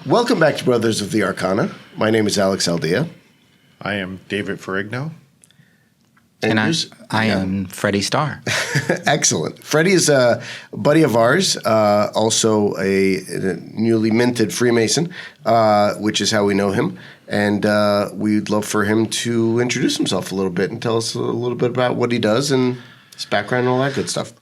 Welcome back to Brothers of the Arcana. My name is Alex Aldea. I am David Ferrigno. And I am Freddy Starr. Excellent. Freddy is a buddy of ours, also a newly minted Freemason, which is how we know him. And we'd love for him to introduce himself a little bit and tell us a little bit about what he does and his background and all that good stuff.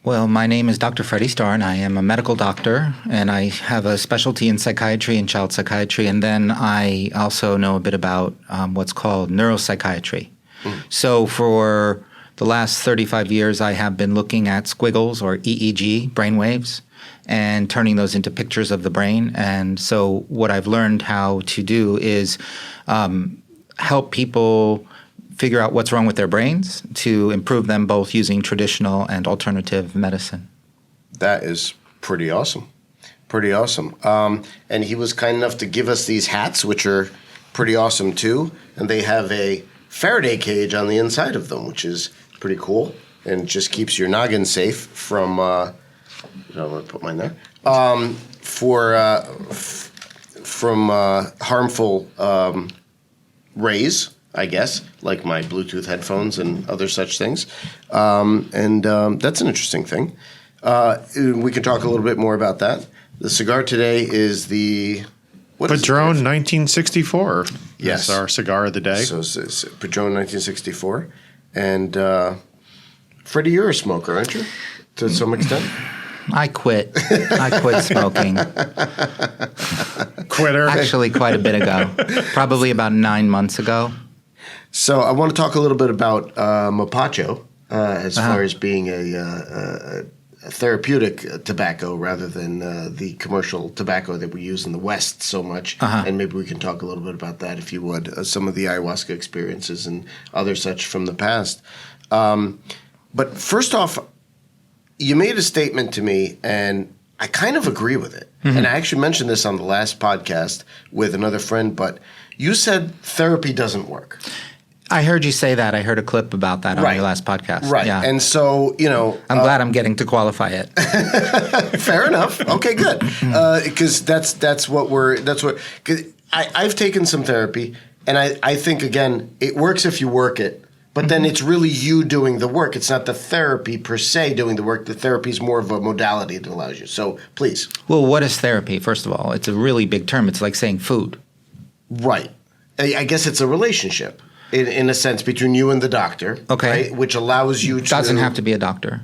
Well, my name is Dr. Freddy Starr, and I am a medical doctor, and I have a specialty in psychiatry and child psychiatry, and then I also know a bit about what's called neuropsychiatry. So for the last 35 years, I have been looking at squiggles or EEG brainwaves and turning those into pictures of the brain. And so what I've learned how to do is help people figure out what's wrong with their brains to improve them both using traditional and alternative medicine. That is pretty awesome. Pretty awesome. And he was kind enough to give us these hats, which are pretty awesome too. And they have a Faraday cage on the inside of them, which is pretty cool and just keeps your noggin safe from, I'm going to put mine there, from harmful rays, I guess, like my Bluetooth headphones and other such things. And that's an interesting thing. We can talk a little bit more about that. The cigar today is the... Padron 1964. Yes. That's our cigar of the day. So it's Padron 1964. And Freddie, you're a smoker, aren't you? To some extent? I quit. I quit smoking. Quitter. Actually, quite a bit ago. Probably about 9 months ago. So I want to talk a little bit about Mapacho as far as being a therapeutic tobacco rather than the commercial tobacco that we use in the West so much. And maybe we can talk a little bit about that, if you would, some of the ayahuasca experiences and other such from the past. But first off, you made a statement to me, and I kind of agree with it. And I actually mentioned this on the last podcast with another friend, but you said therapy doesn't work. I heard you say that. I heard a clip about that on Right. your last podcast. Right. Yeah. And so, I'm glad I'm getting to qualify it. fair enough. Okay, good. Because I've taken some therapy, and I think, again, it works if you work it, but then it's really you doing the work. It's not the therapy per se doing the work. The therapy is more of a modality that allows you. So please. Well, what is therapy, first of all? It's a really big term. It's like saying food. Right. I guess it's a relationship. In a sense, between you and the doctor, okay, right? Which allows you to... Doesn't have to be a doctor.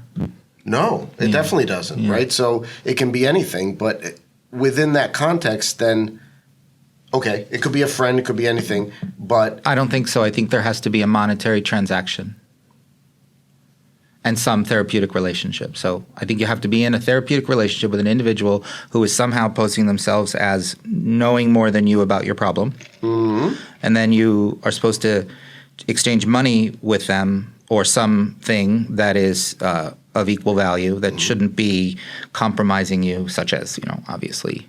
No, it definitely doesn't, right? So it can be anything, but within that context, then, okay, it could be a friend, it could be anything, but... I don't think so. I think there has to be a monetary transaction and some therapeutic relationship. So I think you have to be in a therapeutic relationship with an individual who is somehow posing themselves as knowing more than you about your problem. And then you are supposed to exchange money with them or something that is of equal value that shouldn't be compromising you, such as, obviously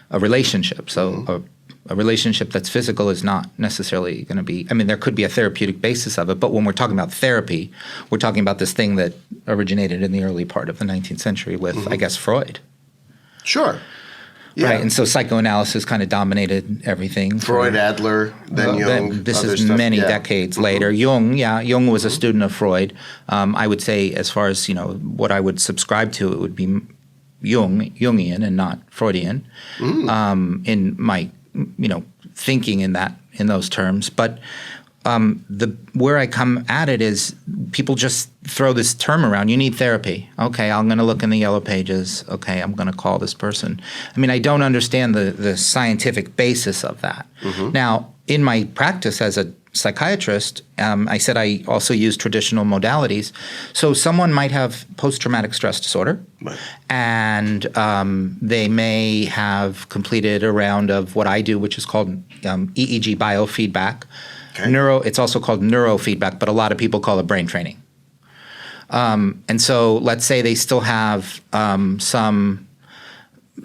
a relationship. So a relationship that's physical is not necessarily going to be – there could be a therapeutic basis of it, but when we're talking about therapy, we're talking about this thing that originated in the early part of the 19th century with, I guess, Freud. Sure. Yeah. Right, and so psychoanalysis kind of dominated everything. Freud, Adler, then Jung. This is many decades later. Jung was a student of Freud. I would say, as far as what I would subscribe to, it would be Jungian and not Freudian. In my thinking in those terms, but where I come at it is people just throw this term around. You need therapy. Okay, I'm going to look in the yellow pages. Okay, I'm going to call this person. I don't understand the scientific basis of that. Now, in my practice as a psychiatrist, I said I also use traditional modalities. So someone might have post-traumatic stress disorder, and they may have completed a round of what I do, which is called EEG biofeedback. Okay. It's also called neurofeedback, but a lot of people call it brain training. And so let's say they still have some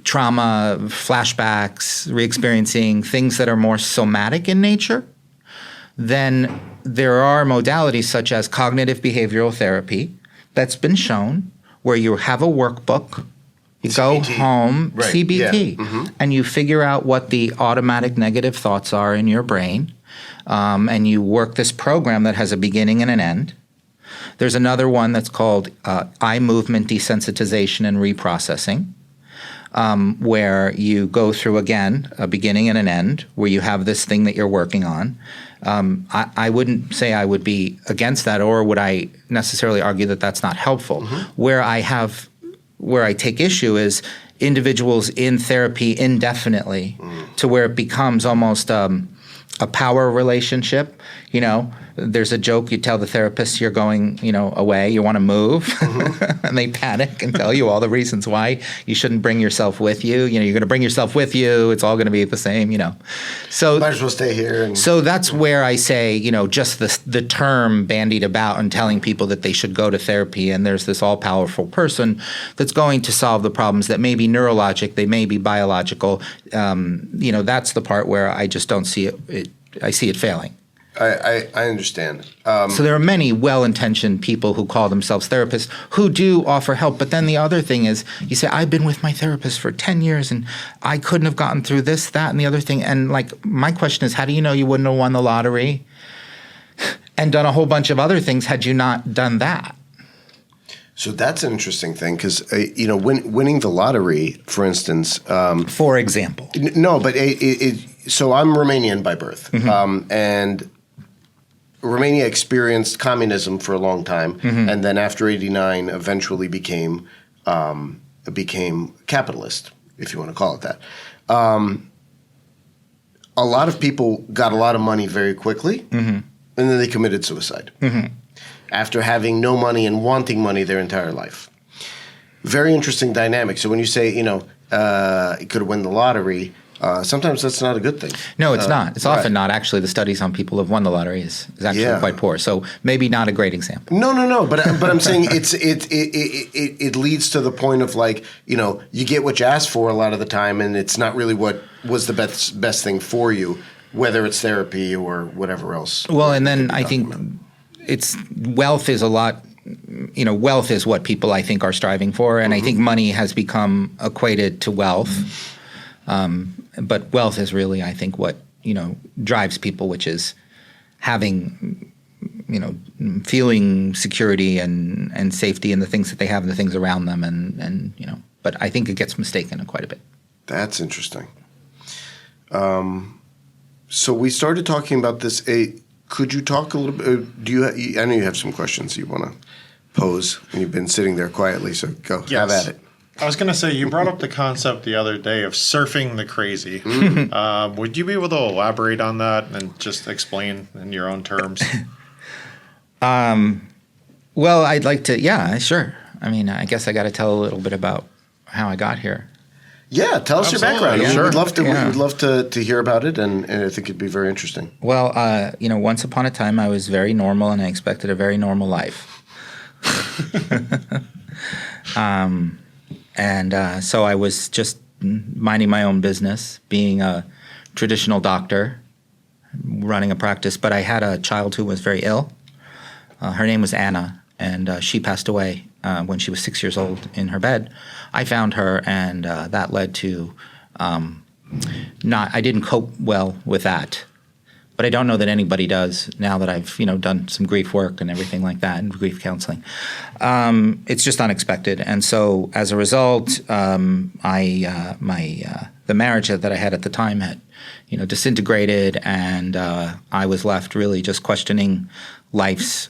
trauma, flashbacks, re-experiencing things that are more somatic in nature. Then there are modalities such as cognitive behavioral therapy that's been shown where you have a workbook You go home, Right. CBT, Yeah. and you figure out what the automatic negative thoughts are in your brain, and you work this program that has a beginning and an end. There's another one that's called eye movement desensitization and reprocessing, where you go through, again, a beginning and an end, where you have this thing that you're working on. I wouldn't say I would be against that, or would I necessarily argue that that's not helpful. Where I take issue is individuals in therapy indefinitely to where it becomes almost a power relationship. You know, there's a joke you tell the therapist you're going, away, you want to move, and they panic and tell you all the reasons why you shouldn't bring yourself with you. You're going to bring yourself with you. It's all going to be the same, So might as well stay here. So that's where I say, just the term bandied about and telling people that they should go to therapy, and there's this all-powerful person that's going to solve the problems that may be neurologic, they may be biological. That's the part where I just don't see it. I see it failing. I understand. So there are many well-intentioned people who call themselves therapists who do offer help. But then the other thing is, you say, I've been with my therapist for 10 years and I couldn't have gotten through this, that, and the other thing. And my question is, how do you know you wouldn't have won the lottery and done a whole bunch of other things had you not done that? So that's an interesting thing because, winning the lottery, for instance. For example. No, but so I'm Romanian by birth. And Romania experienced communism for a long time, and then after '89, eventually became capitalist, if you want to call it that. A lot of people got a lot of money very quickly, and then they committed suicide after having no money and wanting money their entire life. Very interesting dynamic. So when you say, you could win the lottery. Sometimes that's not a good thing. No, it's not. It's often not. Actually, the studies on people who have won the lottery is actually quite poor. So maybe not a great example. No. But I'm saying it leads to the point of you get what you ask for a lot of the time, and it's not really what was the best thing for you, whether it's therapy or whatever else. Well, and then I think wealth is a lot. Wealth is what people I think are striving for, and I think money has become equated to wealth. But wealth is really, I think, what, drives people, which is having, feeling security and safety in the things that they have and the things around them. And but I think it gets mistaken quite a bit. That's interesting. So we started talking about this. Could you talk a little bit? I know you have some questions you want to pose, and you've been sitting there quietly, so go. Yes. Have at it. I was going to say, you brought up the concept the other day of surfing the crazy. Would you be able to elaborate on that and just explain in your own terms? Well, I'd like to, sure. I mean, I guess I got to tell a little bit about how I got here. Yeah, tell us your background. Yeah. Sure. We'd love to. We'd love to hear about it, and I think it'd be very interesting. Well, once upon a time, I was very normal, and I expected a very normal life. So I was just minding my own business, being a traditional doctor, running a practice. But I had a child who was very ill. Her name was Anna, and she passed away when she was 6 years old in her bed. I found her, and that led to I didn't cope well with that. But I don't know that anybody does now that I've done some grief work and everything like that and grief counseling. It's just unexpected, and so as a result, the marriage that I had at the time had disintegrated, and I was left really just questioning life's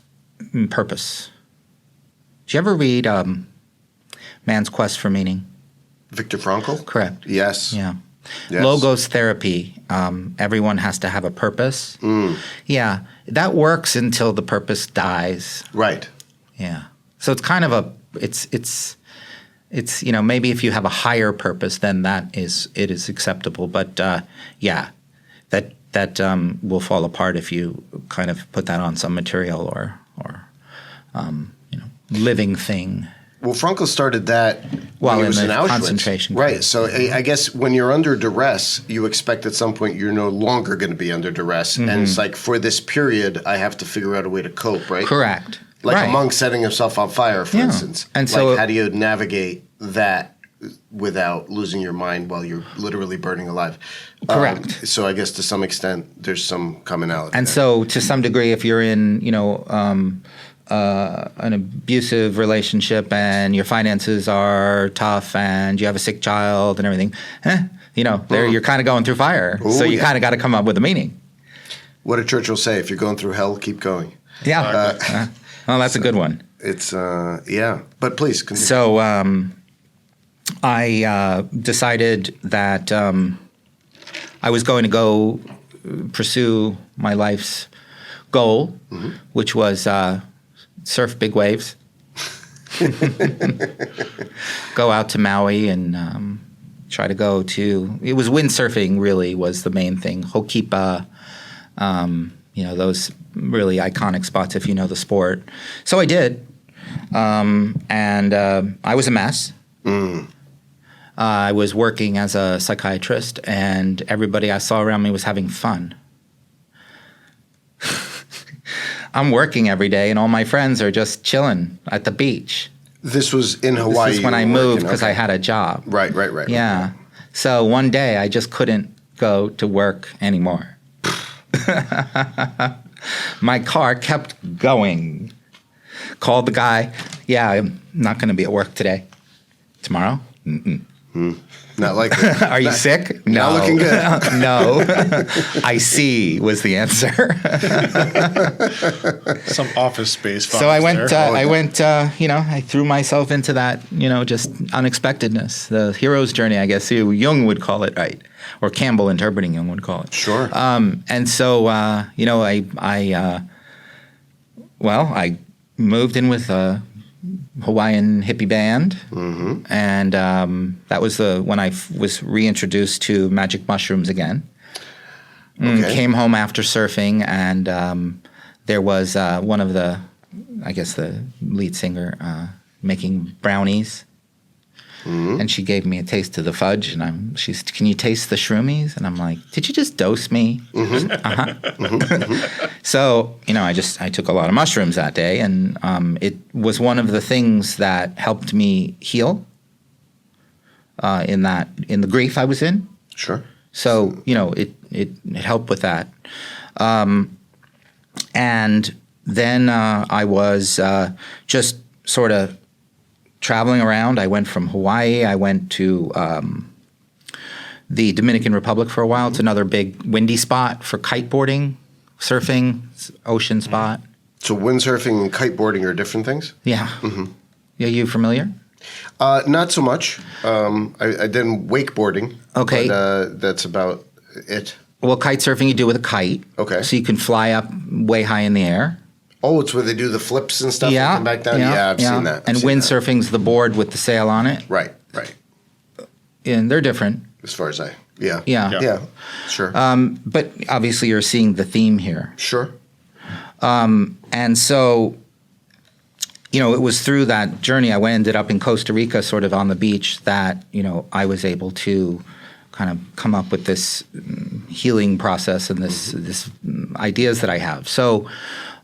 purpose. Did you ever read Man's Quest for Meaning? Viktor Frankl? Correct. Yes. Yeah. Yes. Logos therapy. Everyone has to have a purpose. Yeah, that works until the purpose dies. Right. Yeah. So it's kind of it's maybe if you have a higher purpose, then it is acceptable. But that will fall apart if you kind of put that on some material or living thing. Well, Frankl started that when he was in Auschwitz. Concentration camp. Right. So I guess when you're under duress, you expect at some point you're no longer going to be under duress. And it's like, for this period, I have to figure out a way to cope, right? Correct. Like right. a monk setting himself on fire, for instance. And so how do you navigate that without losing your mind while you're literally burning alive. Correct. So I guess to some extent there's some commonality. And there. so to some degree, if you're in, an abusive relationship and your finances are tough and you have a sick child and everything, there you're kind of going through fire. Ooh, so you kind of got to come up with a meaning. What did Churchill say? If you're going through hell, keep going. Yeah. Well, that's a good one. It's but please continue. So I decided that I was going to go pursue my life's goal, which was surf big waves, go out to Maui and try to go to – it was windsurfing really was the main thing, Hokipa, those really iconic spots if you know the sport. So I did, and I was a mess. I was working as a psychiatrist, and everybody I saw around me was having fun. I'm working every day, and all my friends are just chilling at the beach. This was in Hawaii. This is when I moved because I had a job. Right. Yeah. Right. So one day I just couldn't go to work anymore. My car kept going. Called the guy. Yeah, I'm not going to be at work today. Tomorrow? Not likely. Are you sick? No. Not looking good. No. I see was the answer. Some office space. So I went. I threw myself into that. Just unexpectedness, the hero's journey, I guess Jung would call it, right? Or Campbell interpreting Jung would call it. Sure. And so I moved in with a Hawaiian hippie band, and that was when I was reintroduced to magic mushrooms again. Okay. Came home after surfing, and there was one of the lead singer making brownies, and she gave me a taste of the fudge, and she's, can you taste the shroomies? And I'm like, did you just dose me? So, I took a lot of mushrooms that day, and it was one of the things that helped me heal in the grief I was in. Sure. So, it helped with that. And then I was just sort of traveling around. I went from Hawaii. I went to the Dominican Republic for a while. It's another big windy spot for kiteboarding, surfing, ocean spot. So windsurfing and kiteboarding are different things? Yeah. Are you familiar? Not so much. I did wakeboarding. Okay. But that's about it. Well, kite surfing you do with a kite. Okay. So you can fly up way high in the air. Oh, it's where they do the flips and stuff and come back down? Yeah, I've seen that. And windsurfing's the board with the sail on it. Right. And they're different. As far as Yeah. Sure. But obviously you're seeing the theme here. Sure. And so, it was through that journey I ended up in Costa Rica sort of on the beach that, I was able to kind of come up with this healing process and this ideas that I have. So,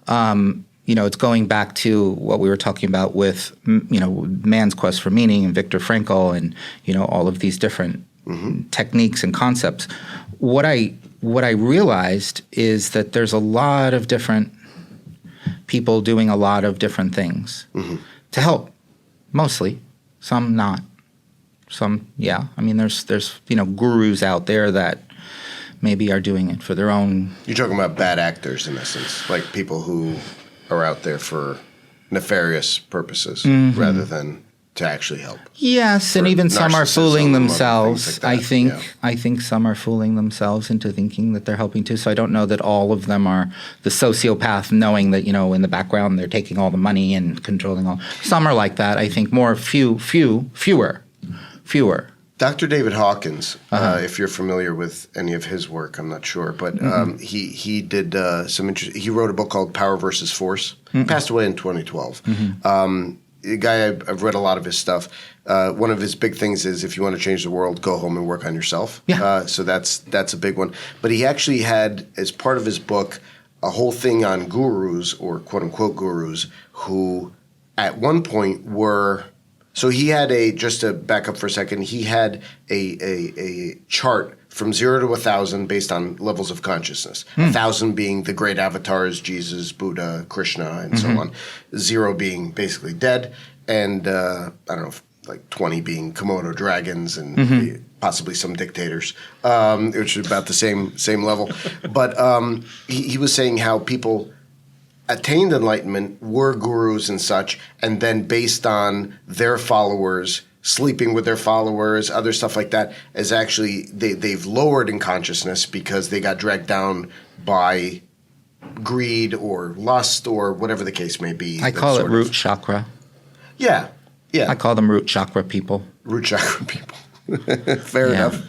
it's going back to what we were talking about with, man's quest for meaning and Viktor Frankl and, all of these different techniques and concepts. What I realized is that there's a lot of different people doing a lot of different things to help, mostly. Some not. Some, yeah. I mean, there's gurus out there that maybe are doing it for their own. You're talking about bad actors, in essence, like people who are out there for nefarious purposes rather than to actually help. Yes, and even some are fooling themselves. Like I think some are fooling themselves into thinking that they're helping too. So I don't know that all of them are the sociopath, knowing that in the background they're taking all the money and controlling all. Some are like that. I think fewer. Dr. David Hawkins, if you're familiar with any of his work, I'm not sure, but he did some interesting. He wrote a book called Power versus Force. Passed away in 2012. The guy, I've read a lot of his stuff. One of his big things is if you want to change the world, go home and work on yourself. Yeah. So that's a big one. But he actually had, as part of his book, a whole thing on gurus or quote unquote gurus who, at one point, were So he had just to back up for a second, he had a chart from 0 to 1,000 based on levels of consciousness. 1,000 being the great avatars, Jesus, Buddha, Krishna, and so on. 0 being basically dead, and I don't know, like 20 being Komodo dragons and possibly some dictators, which is about the same level. But he was saying how people attained enlightenment, were gurus and such, and then based on their followers, sleeping with their followers, other stuff like that, is actually they've lowered in consciousness because they got dragged down by greed or lust or whatever the case may be. I call it root chakra. Yeah. I call them root chakra people. Root chakra people. Fair enough.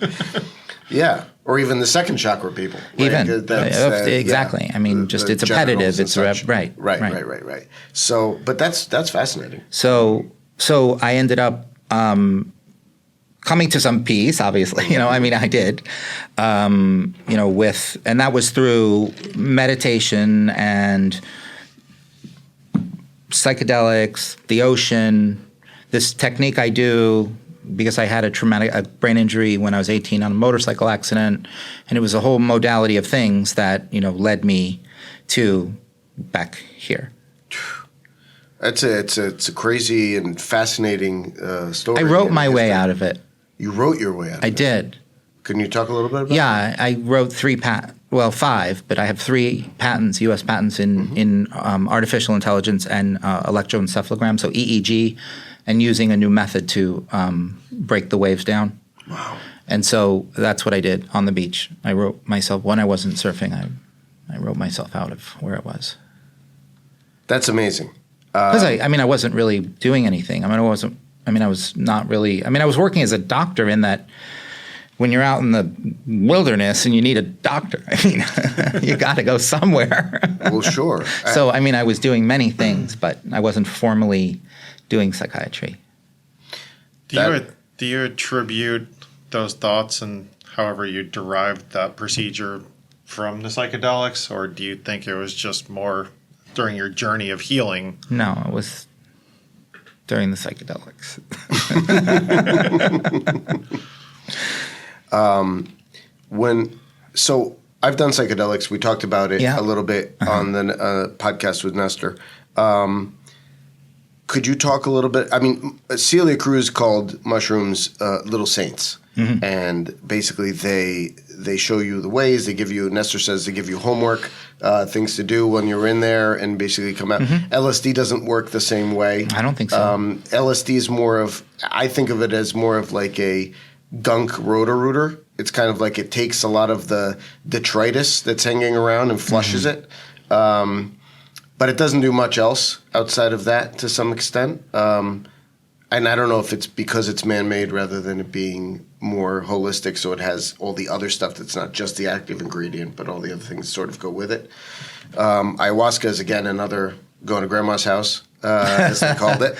Yeah. Or even the second chakra people. Even. Exactly. Yeah. I mean, just it's appetitive. It's right. So, but that's fascinating. So I ended up coming to some peace, obviously. I mean, I did. And that was through meditation and psychedelics, the ocean, this technique I do because I had a brain injury when I was 18 on a motorcycle accident, and it was a whole modality of things that led me to back here. It's a crazy and fascinating story. I wrote my way out of it. You wrote your way out of it? I did. Can you talk a little bit about that? Yeah, I wrote 5, but I have 3 patents, U.S. patents in artificial intelligence and electroencephalogram, so EEG, and using a new method to break the waves down. Wow. And so that's what I did on the beach. I wrote myself, when I wasn't surfing, I wrote myself out of where I was. That's amazing. Because I wasn't really doing anything. I was working as a doctor in that when you're out in the wilderness and you need a doctor, you got to go somewhere. Well, sure. So, I was doing many things, but I wasn't formally doing psychiatry. Do you attribute those thoughts and however you derived that procedure from the psychedelics, or do you think it was just more during your journey of healing? No, it was during the psychedelics. So I've done psychedelics. We talked about it a little bit on the podcast with Nestor. Could you talk a little bit? Celia Cruz called mushrooms little saints, and basically they show you the ways. They give you, Nestor says, they give you homework, things to do when you're in there, and basically come out. LSD doesn't work the same way. I don't think so. LSD is more of, I think of it as more of like a gunk Roto-Rooter. It's kind of like it takes a lot of the detritus that's hanging around and flushes it. But it doesn't do much else outside of that to some extent. And I don't know if it's because it's man-made rather than it being more holistic, so it has all the other stuff that's not just the active ingredient, but all the other things sort of go with it. Ayahuasca is, again, another going to grandma's house, as they called it.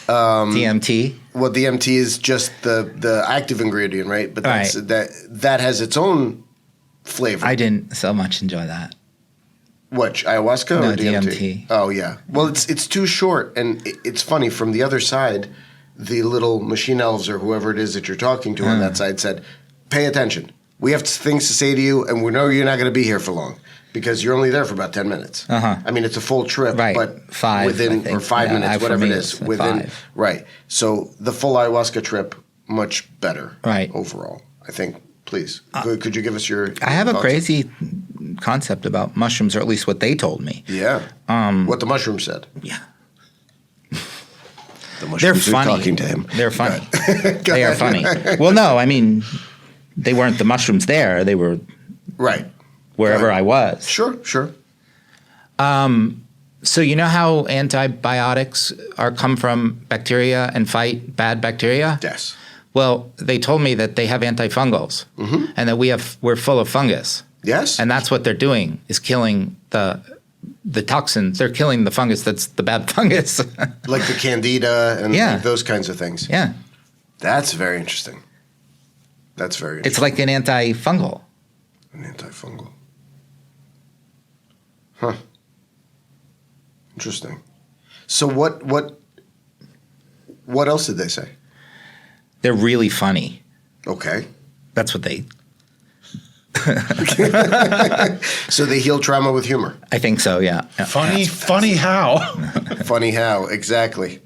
DMT? Well, DMT is just the active ingredient, right? But that has its own flavor. I didn't so much enjoy that. What, ayahuasca or DMT? Oh, yeah. Well, it's too short, and it's funny. From the other side, the little machine elves or whoever it is that you're talking to on that side said, pay attention. We have things to say to you, and we know you're not going to be here for long because you're only there for about 10 minutes. It's a full trip, but 5, within, or 5 minutes, whatever it is. Within 5. Right. So the full ayahuasca trip, much better overall, I think. Please, could you give us your I have thoughts? A crazy concept about mushrooms, or at least what they told me. Yeah. What the mushroom said. Yeah. The mushrooms are talking to him. They're funny. They are funny. Well, no, they weren't the mushrooms there. They were wherever I was. Sure. So you know how antibiotics come from bacteria and fight bad bacteria? Yes. Well, they told me that they have antifungals and that we're full of fungus. Yes. And that's what they're doing, is killing the toxins. They're killing the fungus that's the bad fungus. Like the candida and like those kinds of things. Yeah. That's very interesting. It's like an antifungal. An antifungal. Huh. Interesting. So what What else did they say? They're really funny. Okay. That's what they... So they heal trauma with humor. I think so, yeah. Funny how? Funny how, exactly.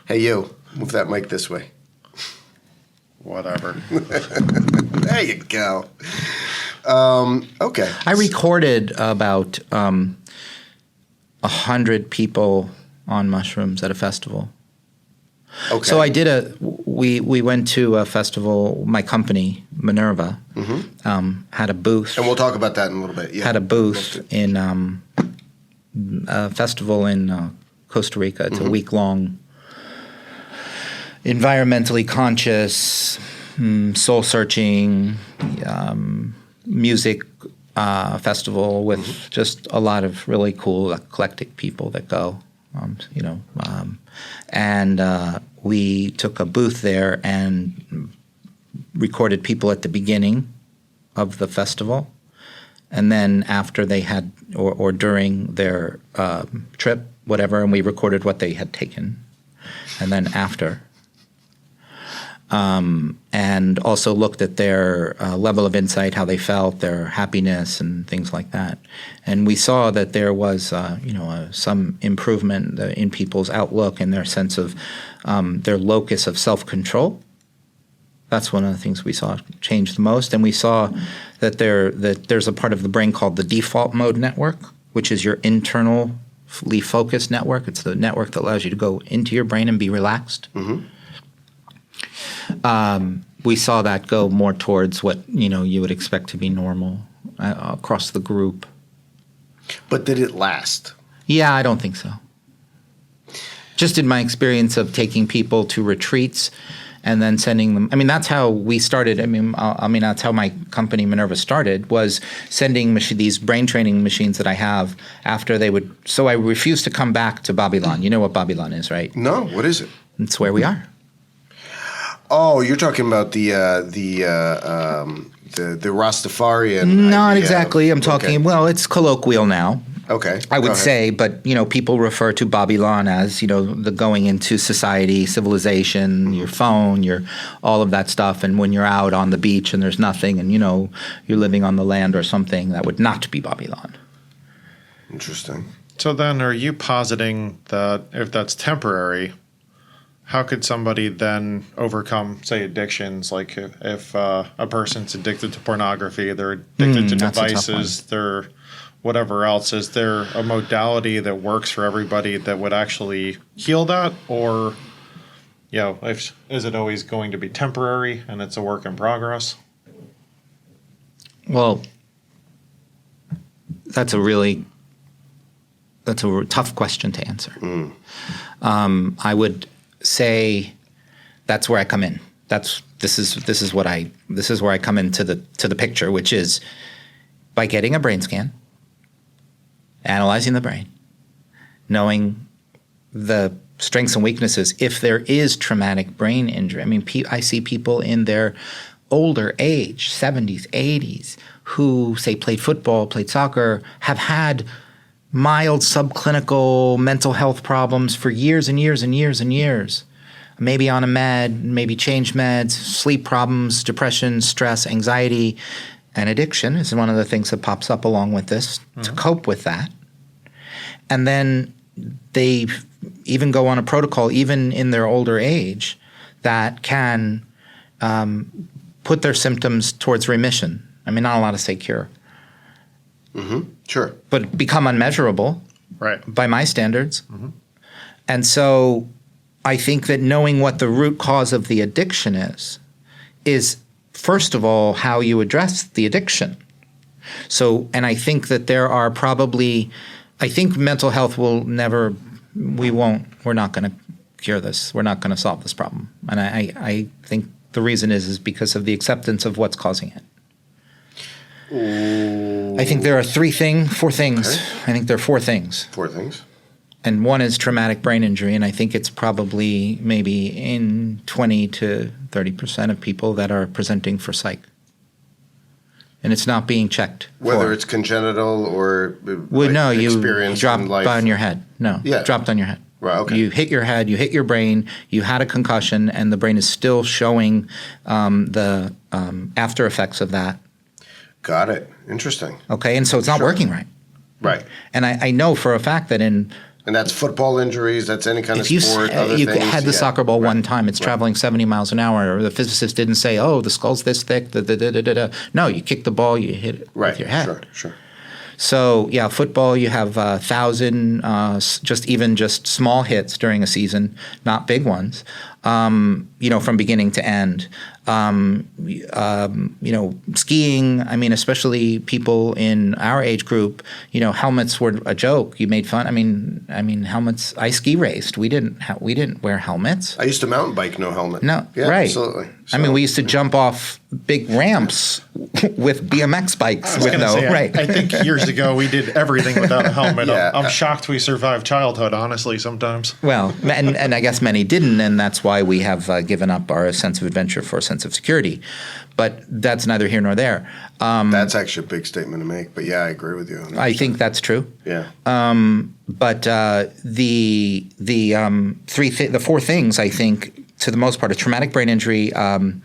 Hey, you, move that mic this way. Whatever. There you go. Okay. I recorded about 100 people on mushrooms at a festival. Okay. So I did we went to a festival, my company, Minerva, had a booth. And we'll talk about that in a little bit. Yeah. Had a booth in a festival in Costa Rica. It's a week-long environmentally conscious, soul-searching music festival with just a lot of really cool, eclectic people that go, and we took a booth there and recorded people at the beginning of the festival, and then after they had, or during their trip, whatever, and we recorded what they had taken, and then after. And also looked at their level of insight, how they felt, their happiness, and things like that. And we saw that there was, some improvement in people's outlook and their sense of their locus of self-control. That's one of the things we saw change the most. And we saw that there's a part of the brain called the default mode network, which is your internally focused network. It's the network that allows you to go into your brain and be relaxed. Mm-hmm. We saw that go more towards what you would expect to be normal across the group. But did it last? Yeah, I don't think so. Just in my experience of taking people to retreats and then sending them. I mean, that's how we started. I mean, that's how my company Minerva started, was sending these brain training machines that I have after they would. So I refused to come back to Babylon. You know what Babylon is, right? No, what is it? It's where we are. Oh, you're talking about the Rastafarian. Not idea. Exactly. I'm talking. Okay. Well, it's colloquial now. Okay. I would say, but people refer to Babylon as the going into society, civilization, your phone, your all of that stuff. And when you're out on the beach and there's nothing, and you're living on the land or something, that would not be Babylon. Interesting. So then, are you positing that if that's temporary, how could somebody then overcome, say, addictions? Like if a person's addicted to pornography, they're addicted to devices, they're whatever else. Is there a modality that works for everybody that would actually heal that? Or, is it always going to be temporary and it's a work in progress? Well, that's a tough question to answer. I would say that's where I come in. This is where I come into the picture, which is by getting a brain scan, analyzing the brain, knowing the strengths and weaknesses. If there is traumatic brain injury, I mean, I see people in their older age, 70s, 80s, who say played football, played soccer, have had mild subclinical mental health problems for years and years and years and years. Maybe on a med, maybe changed meds, sleep problems, depression, stress, anxiety, and addiction is one of the things that pops up along with this to cope with that. And then they even go on a protocol, even in their older age, that can put their symptoms towards remission. I mean, not allowed to say cure. Mm-hmm. Sure. But become unmeasurable, right, by my standards. Mm-hmm. And so I think that knowing what the root cause of the addiction is first of all how you address the addiction. So, and I think that I think mental health we're not going to cure this. We're not going to solve this problem. And I think the reason is because of the acceptance of what's causing it. Ooh. I think there are four things. Okay. I think there are four things. Four things. And one is traumatic brain injury, and I think it's probably maybe in 20 to 30% of people that are presenting for psych. And it's not being checked. Whether it's congenital or no, you experienced dropped in life. on your head. No, dropped on your head. Right, okay. You hit your head, you hit your brain, you had a concussion, and the brain is still showing the after effects of that. Got it. Interesting. Okay, and so it's not working right. Right. And I know for a fact that And that's football injuries, that's any kind of sport, other you things. had the soccer ball one time, it's traveling 70 miles an hour, or the physicist didn't say, oh, the skull's this thick, No, you kick the ball, you hit it with your head. Sure. So, yeah, football, you have 1,000, just small hits during a season, not big ones, from beginning to end. Skiing, especially people in our age group, helmets were a joke. You made fun. Helmets. I ski raced. We didn't wear helmets. I used to mountain bike, no helmet. No, yeah, right. Absolutely. So, we used to jump off big ramps with BMX bikes with right. I think years ago we did everything without a helmet. Yeah. I'm shocked we survived childhood, honestly, sometimes. Well, and I guess many didn't, and that's why we have given up our sense of adventure for a sense of security. But that's neither here nor there. That's actually a big statement to make, but yeah, I agree with you. 100%. I think that's true. Yeah. But the four things, I think, to the most part, a traumatic brain injury. Then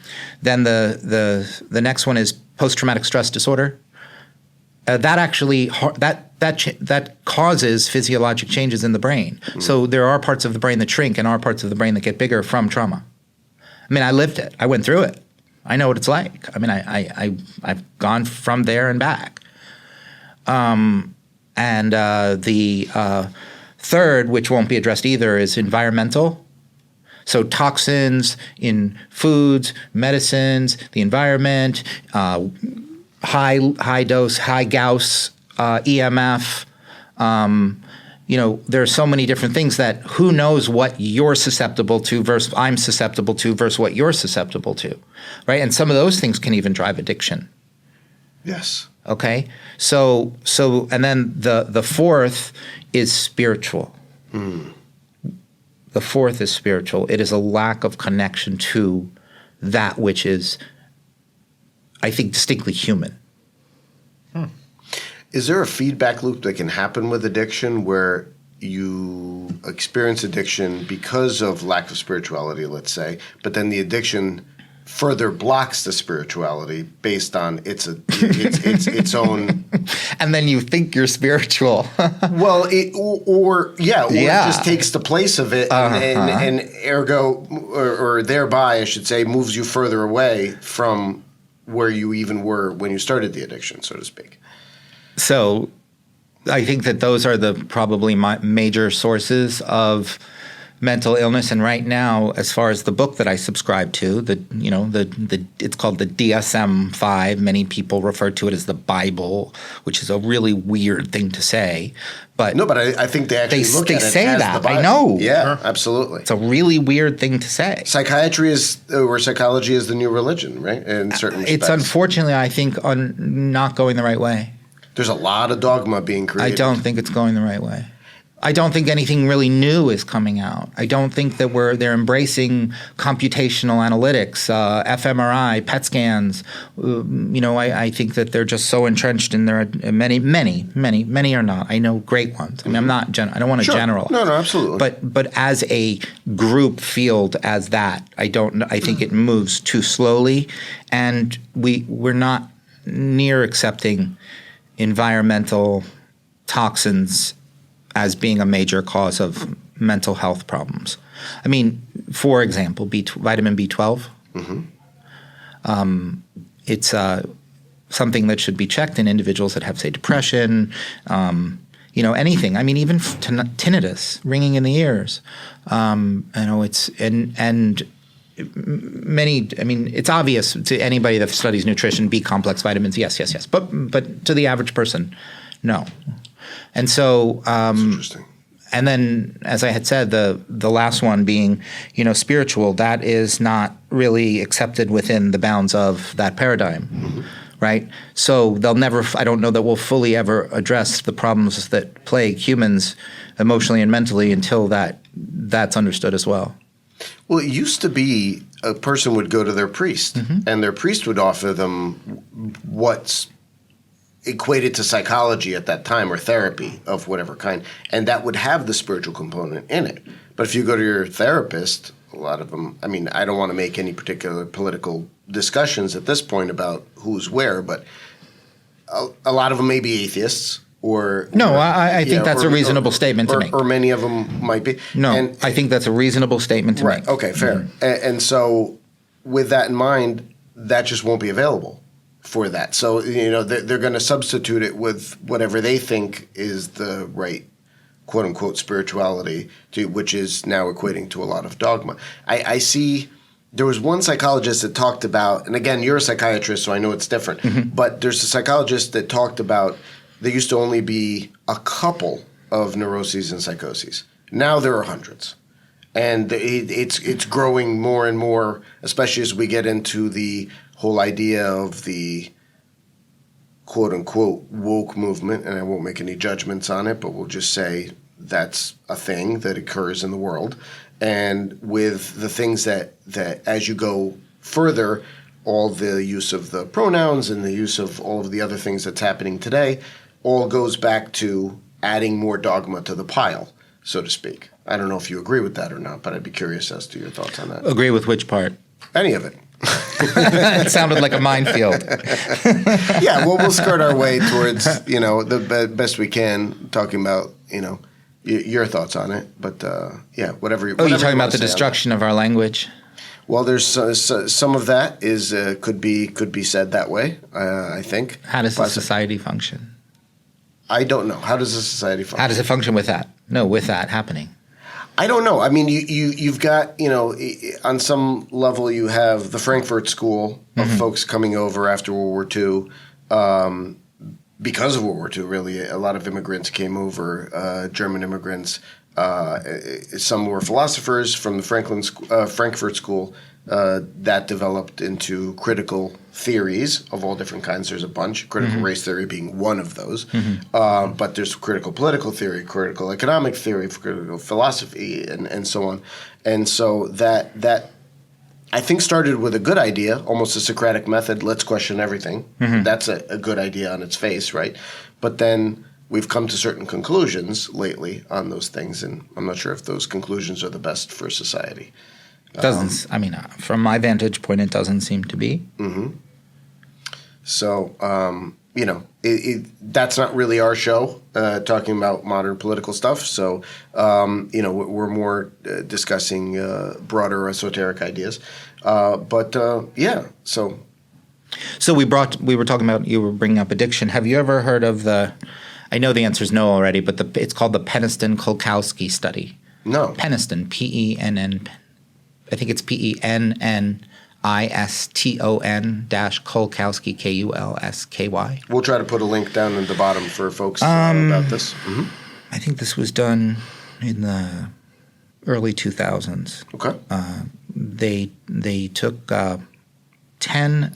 the next one is post-traumatic stress disorder. That causes physiologic changes in the brain. Mm. So there are parts of the brain that shrink and are parts of the brain that get bigger from trauma. I lived it. I went through it. I know what it's like. I've gone from there and back. And the third, which won't be addressed either, is environmental. So toxins in foods, medicines, the environment, high dose, high Gauss, EMF. There are so many different things that who knows what you're susceptible to versus I'm susceptible to versus what you're susceptible to, right? And some of those things can even drive addiction. Yes. Okay. So and then the fourth is spiritual. Mm. The fourth is spiritual. It is a lack of connection to that which is, I think, distinctly human. Is there a feedback loop that can happen with addiction where you experience addiction because of lack of spirituality, let's say, but then the addiction further blocks the spirituality based on its own. And then you think you're spiritual. Well, it just takes the place of it, and ergo, or thereby, I should say, moves you further away from where you even were when you started the addiction, so to speak. So I think that those are the probably major sources of mental illness. And right now, as far as the book that I subscribe to, it's called the DSM-5. Many people refer to it as the Bible, which is a really weird thing to say. But I think they actually look at it say as that. the Bible. I know. Yeah, absolutely. It's a really weird thing to say. Psychiatry or psychology is the new religion, right? In certain respects. It's unfortunately, I think, not going the right way. There's a lot of dogma being created. I don't think it's going the right way. I don't think anything really new is coming out. I don't think that they're embracing computational analytics, fMRI, PET scans. I think that they're just so entrenched in their many are not. I know great ones. I don't want to generalize. No, absolutely. But as a group field, as that, I think it moves too slowly, and we're not near accepting environmental toxins as being a major cause of mental health problems. For example, vitamin B12. Mm-hmm. It's something that should be checked in individuals that have, say, depression, anything. Even tinnitus, ringing in the ears. It's obvious to anybody that studies nutrition, B complex vitamins, yes. But to the average person, no. And so, that's interesting. And then, as I had said, the last one being, spiritual, that is not really accepted within the bounds of that paradigm, mm-hmm. right? So I don't know that we'll fully ever address the problems that plague humans emotionally and mentally until that's understood as well. Well, it used to be a person would go to their priest, mm-hmm. and their priest would offer them what's equated to psychology at that time or therapy of whatever kind, and that would have the spiritual component in it. But if you go to your therapist, a lot of them, I mean, I don't want to make any particular political discussions at this point about who's where, but a lot of them may be atheists. I think that's a reasonable statement to make. Or many of them might be. I think that's a reasonable statement to make. Right, okay, fair. Mm-hmm. And so with that in mind, that just won't be available for that. So, they're going to substitute it with whatever they think is the right, quote-unquote, spirituality, which is now equating to a lot of dogma. I see there was one psychologist that talked about, and again, you're a psychiatrist, so I know it's different, but there's a psychologist that talked about there used to only be a couple of neuroses and psychoses. Now there are hundreds. And it's growing more and more, especially as we get into the whole idea of the quote-unquote woke movement, and I won't make any judgments on it, but we'll just say that's a thing that occurs in the world. And with the things that as you go further, all the use of the pronouns and the use of all of the other things that's happening today all goes back to adding more dogma to the pile, so to speak. I don't know if you agree with that or not, but I'd be curious as to your thoughts on that. Agree with which part? Any of it. It sounded like a minefield. Yeah, well, we'll skirt our way towards, the best we can, talking about, your thoughts on it. But, whatever. You're talking about the destruction of our language? Well, there's some of that is could be said that way, I think. How does a society function? I don't know. How does a society function? How does it function with that? No, with that happening. I don't know. I mean, you've got, on some level you have the Frankfurt School of folks coming over after World War II. Because of World War II, really, a lot of immigrants came over, German immigrants. Some were philosophers from the Frankfurt School that developed into critical theories of all different kinds. There's a bunch, critical race theory being one of those. But there's critical political theory, critical economic theory, critical philosophy, and so on. And so that I think started with a good idea, almost a Socratic method, let's question everything. That's a good idea on its face, right? But then we've come to certain conclusions lately on those things, and I'm not sure if those conclusions are the best for society. From my vantage point, it doesn't seem to be. So, that's not really our show, talking about modern political stuff. So, we're more discussing broader esoteric ideas. So we were talking about, you were bringing up addiction. Have you ever heard of I know the answer is no already, but it's called the Penniston-Kolkowski study. No. Penniston, P-E-N-N, I think it's Penniston -Kolkowski, Kulsky. We'll try to put a link down at the bottom for folks about this. I think this was done in the early 2000s. Okay. They took 20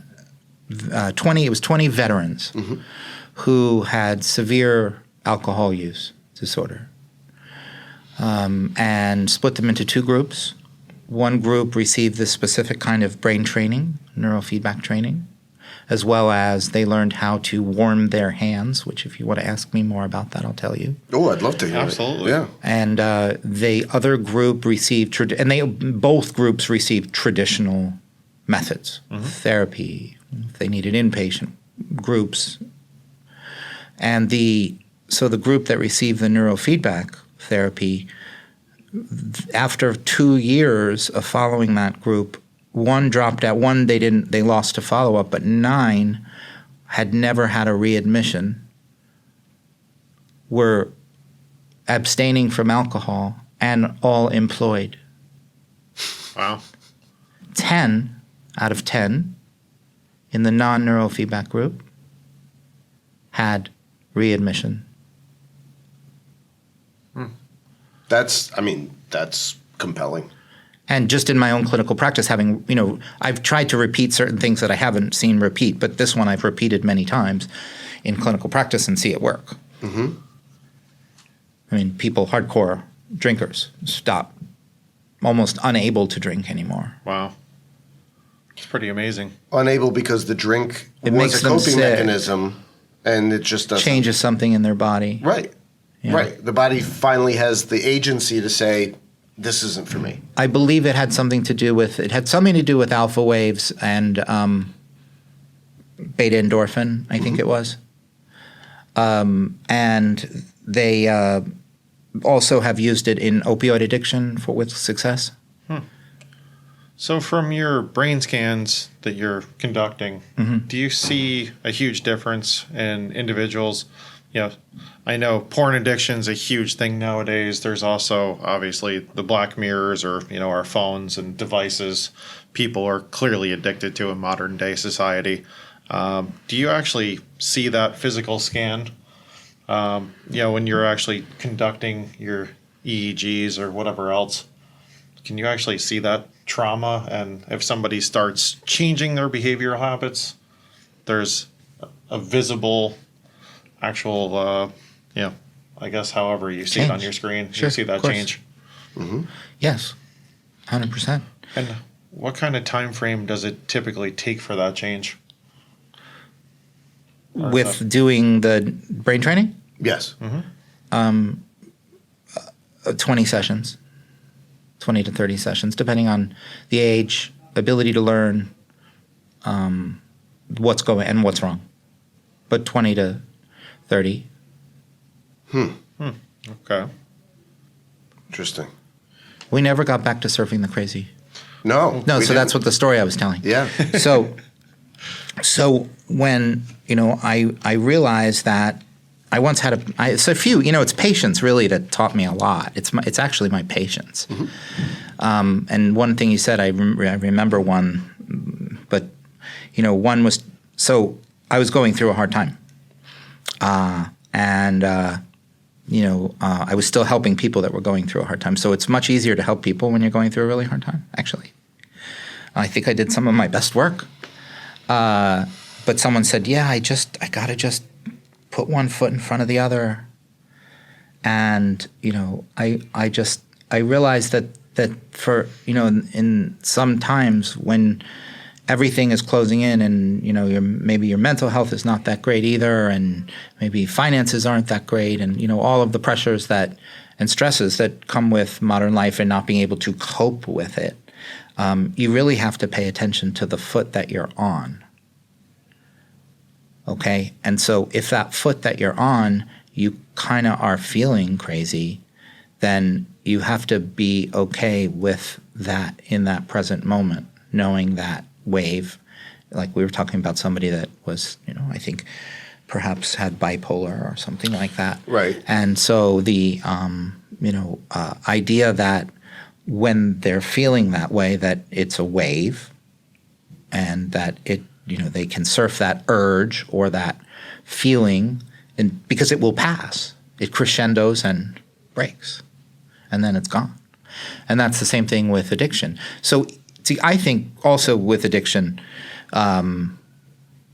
veterans who had severe alcohol use disorder and split them into two groups. One group received this specific kind of brain training, neurofeedback training, as well as they learned how to warm their hands, which if you want to ask me more about that, I'll tell you. Oh, I'd love to hear Absolutely. it. Yeah. And the other group received both groups received traditional methods, therapy, if they needed inpatient groups. And so the group that received the neurofeedback therapy, after 2 years of following that group, one dropped out. One they lost to follow-up, but 9 had never had a readmission, were abstaining from alcohol, and all employed. Wow. 10 out of 10 in the non-neurofeedback group had readmission. That's compelling. And just in my own clinical practice, I've tried to repeat certain things that I haven't seen repeat, but this one I've repeated many times in clinical practice and see it work. People, hardcore drinkers, stop, almost unable to drink anymore. Wow. It's pretty amazing. Unable because the drink It was makes a them coping sick. mechanism And it just doesn't. Changes something in their body. Right. Yeah. Right. The body finally has the agency to say, this isn't for me. I believe it had something to do with alpha waves and beta endorphin, I think it was. And they also have used it in opioid addiction with success. So from your brain scans that you're conducting, do you see a huge difference in individuals? I know porn addiction is a huge thing nowadays. There's also obviously the black mirrors or, our phones and devices people are clearly addicted to in modern day society. Do you actually see that physical scan? When you're actually conducting your EEGs or whatever else, can you actually see that trauma? And if somebody starts changing their behavioral habits, there's a visible actual, I guess however you see it on your screen, sure, you see that change. Yes, 100%. And what kind of time frame does it typically take for that change? With doing the brain training? Yes. 20 sessions, 20 to 30 sessions, depending on the age, ability to learn, what's going and what's wrong. But 20 to 30. Okay. Interesting. We never got back to surfing the crazy. No. So that's what the story I was telling. Yeah. So when, I realized that I once had it's patience really that taught me a lot. It's actually my patience. And one thing you said, I remember one, but, one was, so I was going through a hard time. I was still helping people that were going through a hard time. So it's much easier to help people when you're going through a really hard time, actually. I think I did some of my best work. But someone said, yeah, I got to just put one foot in front of the other. And, I realized that for, in some times when everything is closing in and, maybe your mental health is not that great either, and maybe finances aren't that great, and, all of the pressures and stresses that come with modern life and not being able to cope with it, you really have to pay attention to the foot that you're on. Okay? And so if that foot that you're on, you kind of are feeling crazy, then you have to be okay with that in that present moment, knowing that wave, like we were talking about somebody that was, I think perhaps had bipolar or something like that. Right. And so the, idea that when they're feeling that way, that it's a wave and that it, they can surf that urge or that feeling, and because it will pass. It crescendos and breaks, and then it's gone. And that's the same thing with addiction. So, see, I think also with addiction,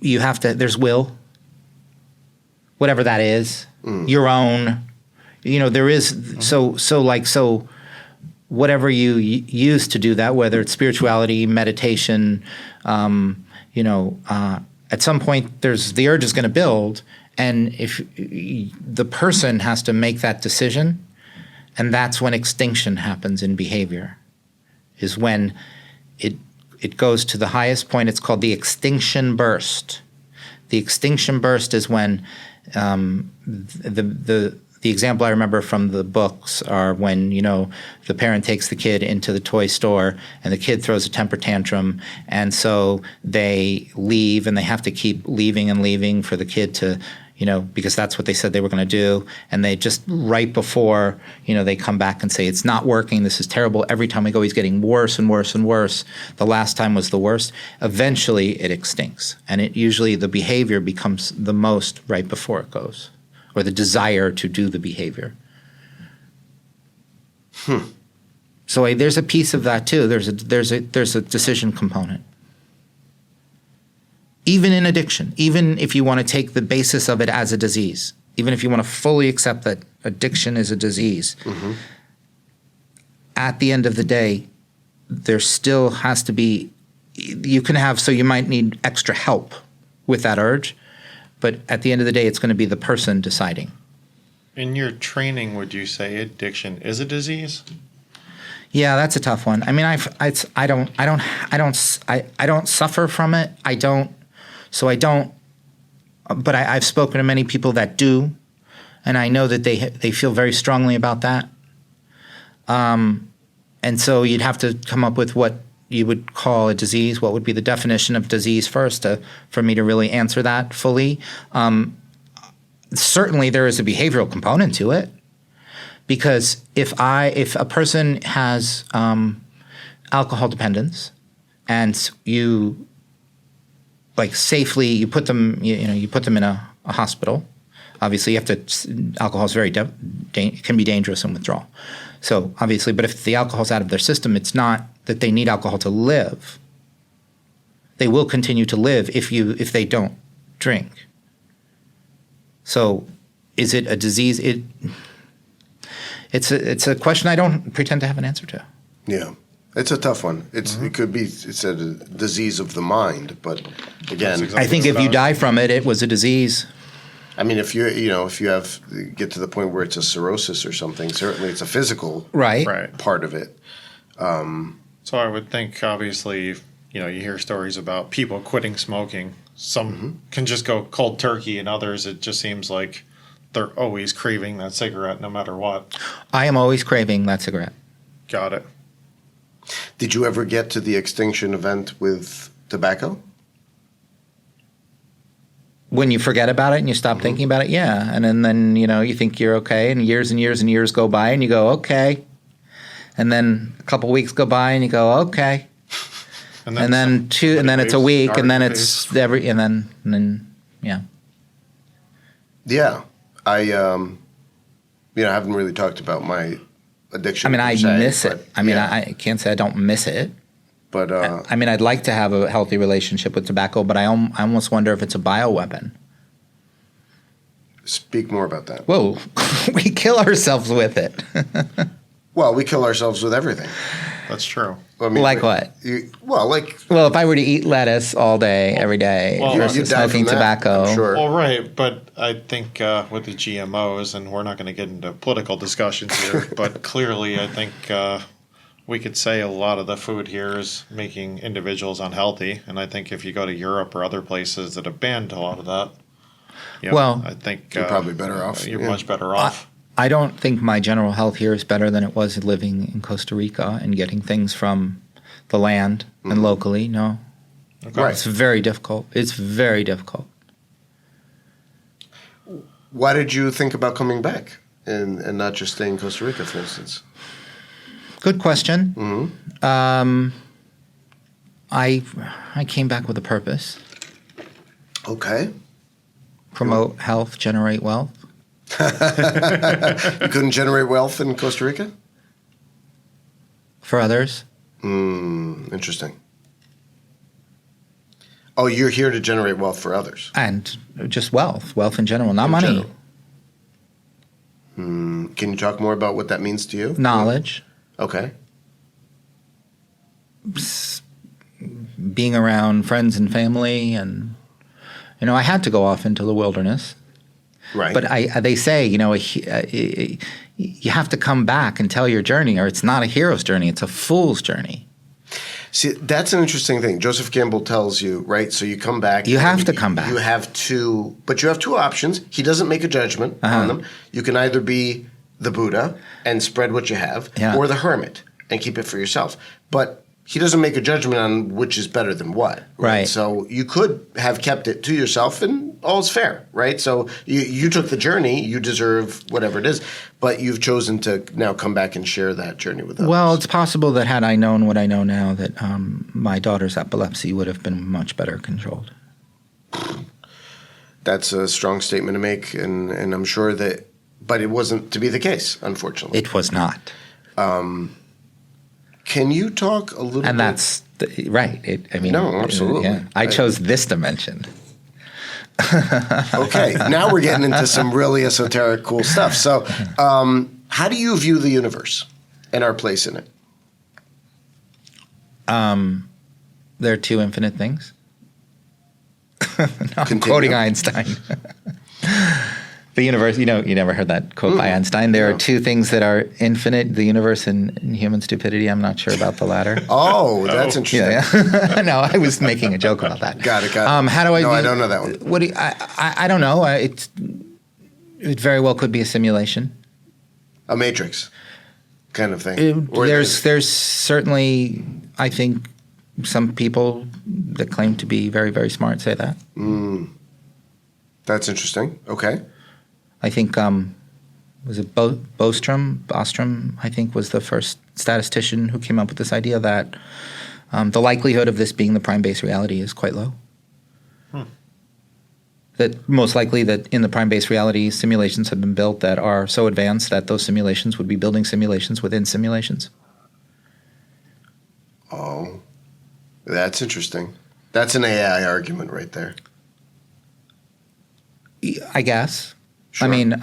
you have to, there's will, whatever that is, your own, there is, so whatever you use to do that, whether it's spirituality, meditation, at some point the urge is going to build, and if the person has to make that decision, and that's when extinction happens in behavior, is when it goes to the highest point. It's called the extinction burst. The extinction burst is when the example I remember from the books are when, the parent takes the kid into the toy store and the kid throws a temper tantrum, and so they leave and they have to keep leaving and leaving for the kid to, because that's what they said they were going to do. And they just right before, they come back and say, it's not working. This is terrible. Every time we go, he's getting worse and worse and worse. The last time was the worst. Eventually it extincts. And it usually the behavior becomes the most right before it goes, or the desire to do the behavior. So there's a piece of that too. There's a decision component. Even in addiction, even if you want to take the basis of it as a disease, even if you want to fully accept that addiction is a disease, at the end of the day, there still has to be, you might need extra help with that urge, But at the end of the day, it's going to be the person deciding. In your training, would you say addiction is a disease? Yeah, that's a tough one. I mean, I don't suffer from it. But I've spoken to many people that do, and I know that they feel very strongly about that. And so you'd have to come up with what you would call a disease. What would be the definition of disease first for me to really answer that fully? Certainly there is a behavioral component to it, because if a person has alcohol dependence and you safely you put them in a hospital. Obviously, alcohol is can be dangerous in withdrawal. So obviously, but if the alcohol's out of their system, it's not that they need alcohol to live. They will continue to live if they don't drink. So, is it a disease? It's a question I don't pretend to have an answer to. Yeah, it's a tough one. It could be it's a disease of the mind, but again, Exactly I think if you die from it, it was a disease. I mean, if you get to the point where it's a cirrhosis or something, certainly it's a physical Right. part of it. So I would think, obviously, you hear stories about people quitting smoking. Some can just go cold turkey, and others, it just seems like they're always craving that cigarette no matter what. I am always craving that cigarette. Got it. Did you ever get to the extinction event with tobacco? When you forget about it and you stop thinking about it, yeah. And then you think you're okay, and years and years and years go by, and you go, okay. And then a couple weeks go by, and you go, okay. And then it's a week, and then it's and then yeah. Yeah, I haven't really talked about my addiction. I mean, I miss it. I mean, yeah. I can't say I don't miss it. But I mean, I'd like to have a healthy relationship with tobacco, but I almost wonder if it's a bioweapon. Speak more about that. Whoa, we kill ourselves with it. Well, we kill ourselves with everything. That's true. I mean, Like what? Well, if I were to eat lettuce all day, every day, versus smoking tobacco. I'm sure. Well, right, but I think with the GMOs, and we're not going to get into political discussions here, but clearly I think we could say a lot of the food here is making individuals unhealthy, and I think if you go to Europe or other places that have banned a lot of that, I think you're probably better off. You're much better off. I don't think my general health here is better than it was living in Costa Rica and getting things from the land and locally. No. Okay. Right. It's very difficult. It's very difficult. Why did you think about coming back and not just staying in Costa Rica, for instance? Good question. Mm-hmm. I came back with a purpose. Okay. Promote health, generate wealth. You couldn't generate wealth in Costa Rica? For others. Interesting. Oh, you're here to generate wealth for others. And just wealth in general, not money. General. Can you talk more about what that means to you? Knowledge. Okay. Being around friends and family, and I had to go off into the wilderness. Right. But they say, you have to come back and tell your journey, or it's not a hero's journey, it's a fool's journey. See, that's an interesting thing. Joseph Campbell tells you, right? So you come back. You have to come back. You have two options. He doesn't make a judgment on them. You can either be the Buddha and spread what you have, or the hermit and keep it for yourself. But he doesn't make a judgment on which is better than what. Right. So you could have kept it to yourself and all's fair, right? So you took the journey, you deserve whatever it is, but you've chosen to now come back and share that journey with others. Well, it's possible that had I known what I know now, that my daughter's epilepsy would have been much better controlled. That's a strong statement to make, and I'm sure that, but it wasn't to be the case, unfortunately. It was not. Can you talk a little bit? And that's right. No, absolutely. Yeah. I chose this dimension. Okay, now we're getting into some really esoteric, cool stuff. So, how do you view the universe and our place in it? There are two infinite things. No, I'm quoting Einstein. The universe, you never heard that quote by Einstein. There are two things that are infinite, the universe and human stupidity. I'm not sure about the latter. Oh, that's interesting. Yeah. No, I was making a joke about that. Got it. How do I I don't know that one. What do I don't know. It very well could be a simulation. A matrix kind of thing. There's certainly, I think, some people that claim to be very, very smart say that. That's interesting. Okay. I think, was it Bostrom, I think, was the first statistician who came up with this idea that the likelihood of this being the prime base reality is quite low. That most likely that in the prime base reality, simulations have been built that are so advanced that those simulations would be building simulations within simulations. Oh, that's interesting. That's an AI argument right there. I guess. Sure. I mean,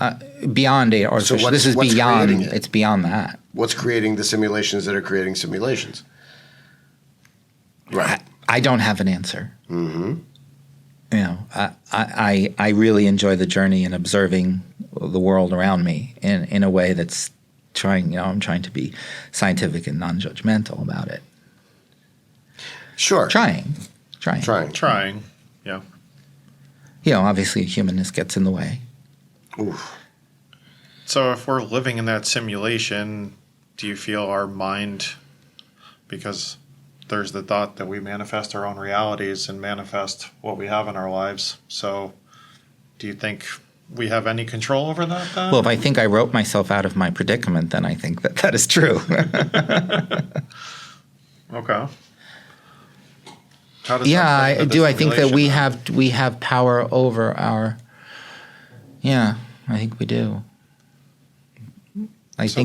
beyond artificial. So this is beyond. It's beyond that. What's creating the simulations that are creating simulations? Right. I don't have an answer. Mm-hmm. I really enjoy the journey and observing the world around me in a way that's trying. I'm trying to be scientific and non-judgmental about it. Sure. Trying. Yeah. Obviously humanness gets in the way. Oof. So if we're living in that simulation, do you feel our mind, because there's the thought that we manifest our own realities and manifest what we have in our lives. So do you think we have any control over that then? Well, if I think I wrote myself out of my predicament, then I think that is true. Okay. How does I do. I think that we simulation have power over our. Yeah, I think we do. I've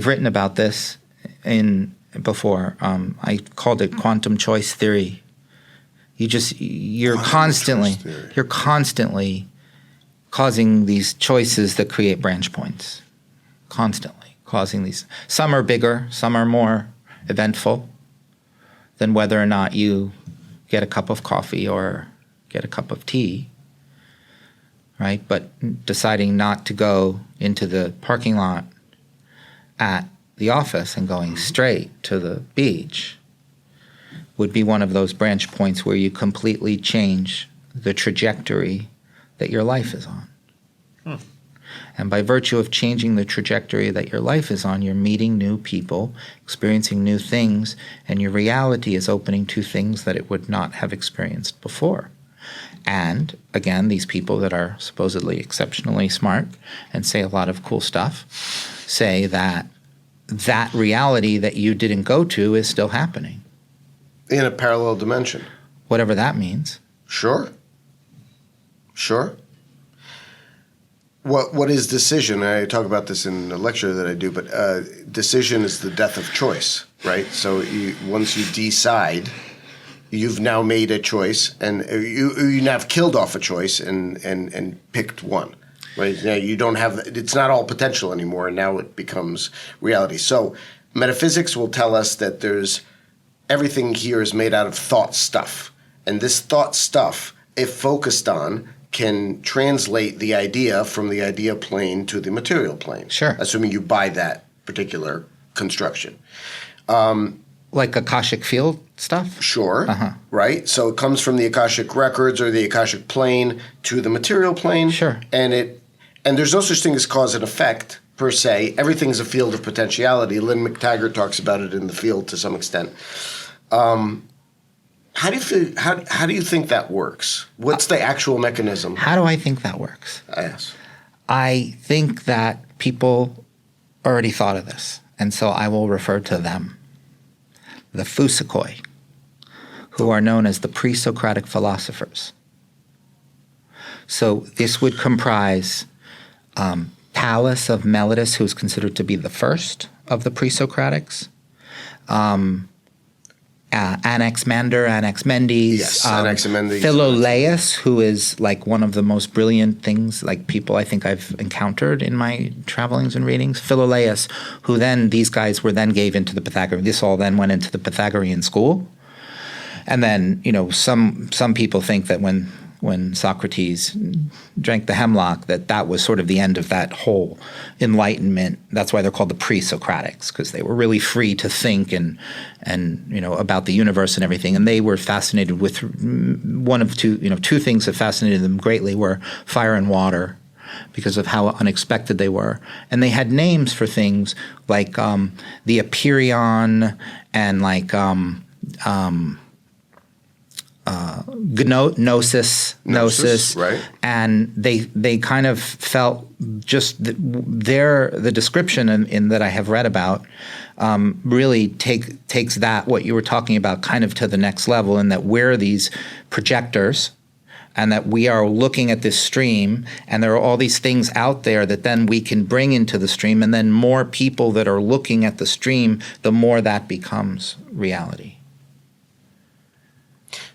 written about this before. I called it quantum choice theory. You're constantly causing these choices that create branch points. Constantly causing these. Some are bigger, some are more eventful than whether or not you get a cup of coffee or get a cup of tea, right? But deciding not to go into the parking lot at the office and going straight to the beach would be one of those branch points where you completely change the trajectory that your life is on. And by virtue of changing the trajectory that your life is on, you're meeting new people, experiencing new things, and your reality is opening to things that it would not have experienced before. And again, these people that are supposedly exceptionally smart and say a lot of cool stuff say that reality that you didn't go to is still happening. In a parallel dimension. Whatever that means. Sure. What is decision? I talk about this in a lecture that I do, but decision is the death of choice, right? So once you decide, you've now made a choice, and you now have killed off a choice and picked one, right? Now you don't have, it's not all potential anymore, and now it becomes reality. So metaphysics will tell us that everything here is made out of thought stuff, and this thought stuff, if focused on, can translate the idea from the idea plane to the material plane. Sure. Assuming you buy that particular construction. Like Akashic field stuff? Sure. Right? So it comes from the Akashic records or the Akashic plane to the material plane. Sure. And there's no such thing as cause and effect per se. Everything's a field of potentiality. Lynn McTaggart talks about it in The Field to some extent. How do you think that works? What's the actual mechanism? How do I think that works? Yes. I think that people already thought of this, and so I will refer to them. The Fusakoi, who are known as the pre-Socratic philosophers. So this would comprise Thales of Miletus, who is considered to be the first of the pre-Socratics, Anaximendes, Philolaus, who is like one of the most brilliant things, like people I think I've encountered in my travelings and readings. Philolaus, who then these guys were then gave into the Pythagorean. This all then went into the Pythagorean school, And then, some people think that when Socrates drank the hemlock, that was sort of the end of that whole enlightenment. That's why they're called the pre-Socratics, because they were really free to think and about the universe and everything. And they were fascinated with one of two things that fascinated them greatly were fire and water, because of how unexpected they were. And they had names for things like the Apeiron and like gnosis, right? And they kind of felt just the description in that I have read about really takes that, what you were talking about, kind of to the next level, in that we're these projectors, and that we are looking at this stream, and there are all these things out there that then we can bring into the stream, and then more people that are looking at the stream, the more that becomes reality.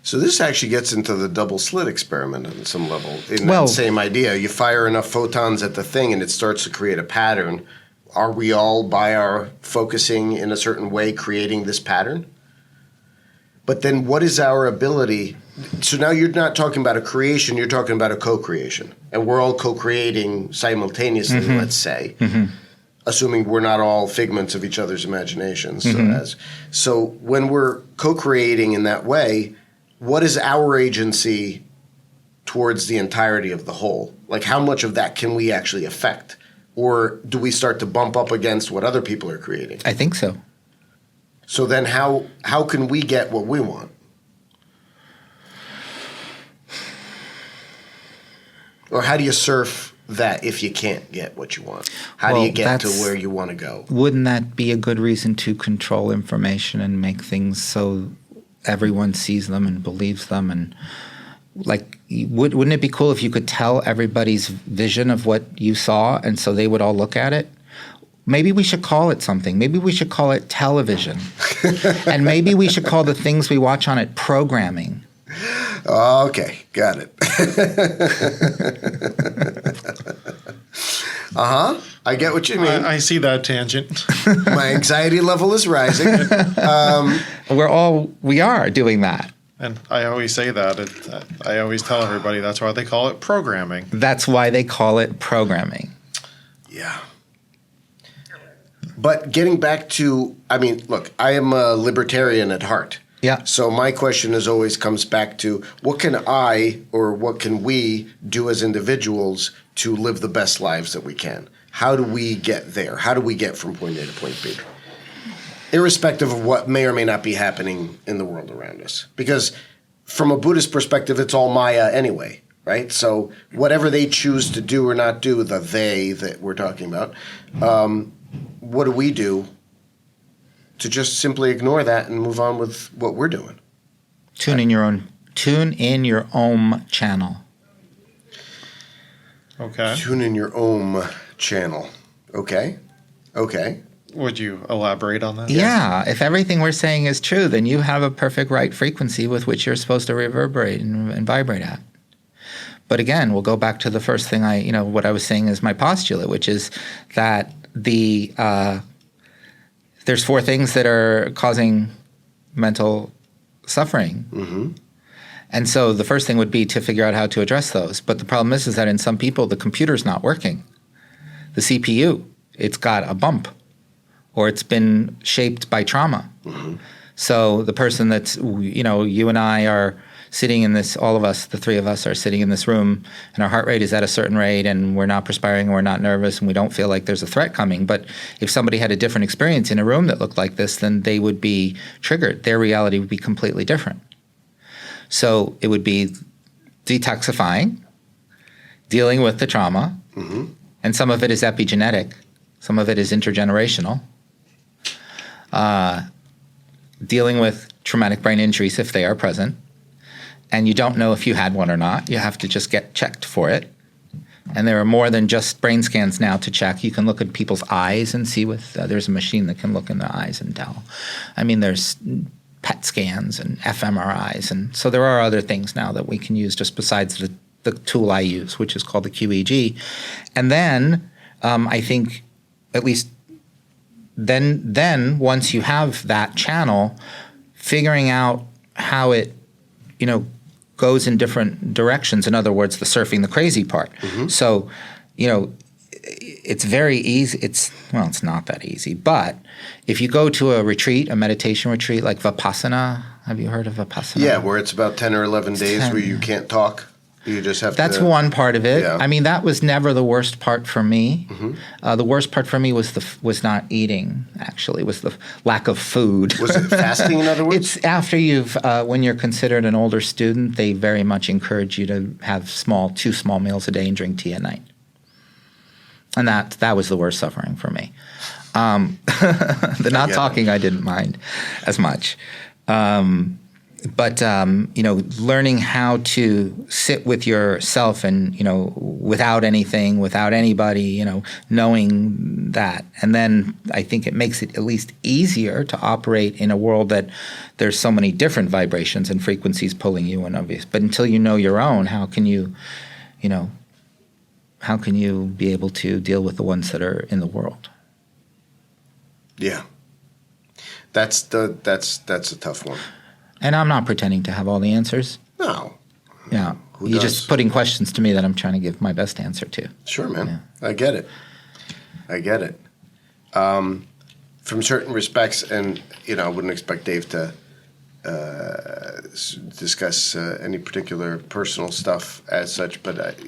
So this actually gets into the double slit experiment on some level. That same idea, you fire enough photons at the thing and it starts to create a pattern. Are we all, by our focusing in a certain way, creating this pattern? But then what is our ability? So now you're not talking about a creation, you're talking about a co-creation. And we're all co-creating simultaneously, let's say, assuming we're not all figments of each other's imaginations. So when we're co-creating in that way, what is our agency towards the entirety of the whole? Like, how much of that can we actually affect? Or do we start to bump up against what other people are creating? I think so. So then how can we get what we want? Or how do you surf that if you can't get what you want? How do you get to where you want to go? Wouldn't that be a good reason to control information and make things so everyone sees them and believes them? And like, wouldn't it be cool if you could tell everybody's vision of what you saw, and so they would all look at it? Maybe we should call it something. Maybe we should call it television. And maybe we should call the things we watch on it programming. Okay, got it. I get what you mean. I see that tangent. My anxiety level is rising. We are doing that. And I always say that. I always tell everybody that's why they call it programming. That's why they call it programming. Yeah. But getting back to, look, I am a libertarian at heart. Yeah. So my question always comes back to, what can I or what can we do as individuals to live the best lives that we can? How do we get there? How do we get from point A to point B? Irrespective of what may or may not be happening in the world around us. Because from a Buddhist perspective, it's all Maya anyway, right? So whatever they choose to do or not do, the they that we're talking about, what do we do to just simply ignore that and move on with what we're doing? Tune in your Om channel. Okay. Tune in your Om channel. Okay. Would you elaborate on that? Yeah. If everything we're saying is true, then you have a perfect right frequency with which you're supposed to reverberate and vibrate at. But again, we'll go back to the first thing what I was saying is my postulate, which is that there's four things that are causing mental suffering. Mm-hmm. And so the first thing would be to figure out how to address those. But the problem is that in some people, the computer's not working. The CPU, it's got a bump, or it's been shaped by trauma. Mm-hmm. So the person that's, you and I are sitting in this, all of us, the three of us are sitting in this room, and our heart rate is at a certain rate, and we're not perspiring, and we're not nervous, and we don't feel like there's a threat coming. But if somebody had a different experience in a room that looked like this, then they would be triggered. Their reality would be completely different. So it would be detoxifying, dealing with the trauma, and some of it is epigenetic, some of it is intergenerational, dealing with traumatic brain injuries if they are present. And you don't know if you had one or not. You have to just get checked for it. And there are more than just brain scans now to check. You can look at people's eyes and see there's a machine that can look in their eyes and tell. There's PET scans and fMRIs. And so there are other things now that we can use just besides the tool I use, which is called the QEEG. And then I think at least then once you have that channel, figuring out how it, goes in different directions. In other words, the surfing the crazy part. So, it's very easy. It's not that easy. But if you go to a retreat, a meditation retreat like Vipassana, have you heard of Vipassana? Yeah, where it's about 10 or 11 days where you can't talk. You just have That's to. one part of it. Yeah. I mean, that was never the worst part for me. The worst part for me was not eating. Actually, was the lack of food. Was it fasting? In other words, It's after when you're considered an older student, they very much encourage you to have 2 small meals a day and drink tea at night. And that was the worst suffering for me. The not talking I didn't mind as much. But learning how to sit with yourself and, without anything, without anybody, knowing that. And then I think it makes it at least easier to operate in a world that there's so many different vibrations and frequencies pulling you in, obvious. But until you know your own, how can you be able to deal with the ones that are in the world? Yeah. That's a tough one. And I'm not pretending to have all the answers. No. Yeah. You're just putting questions to me that I'm trying to give my best answer to. Sure, man. Yeah. I get it. From certain respects, and, I wouldn't expect Dave to discuss any particular personal stuff as such, but,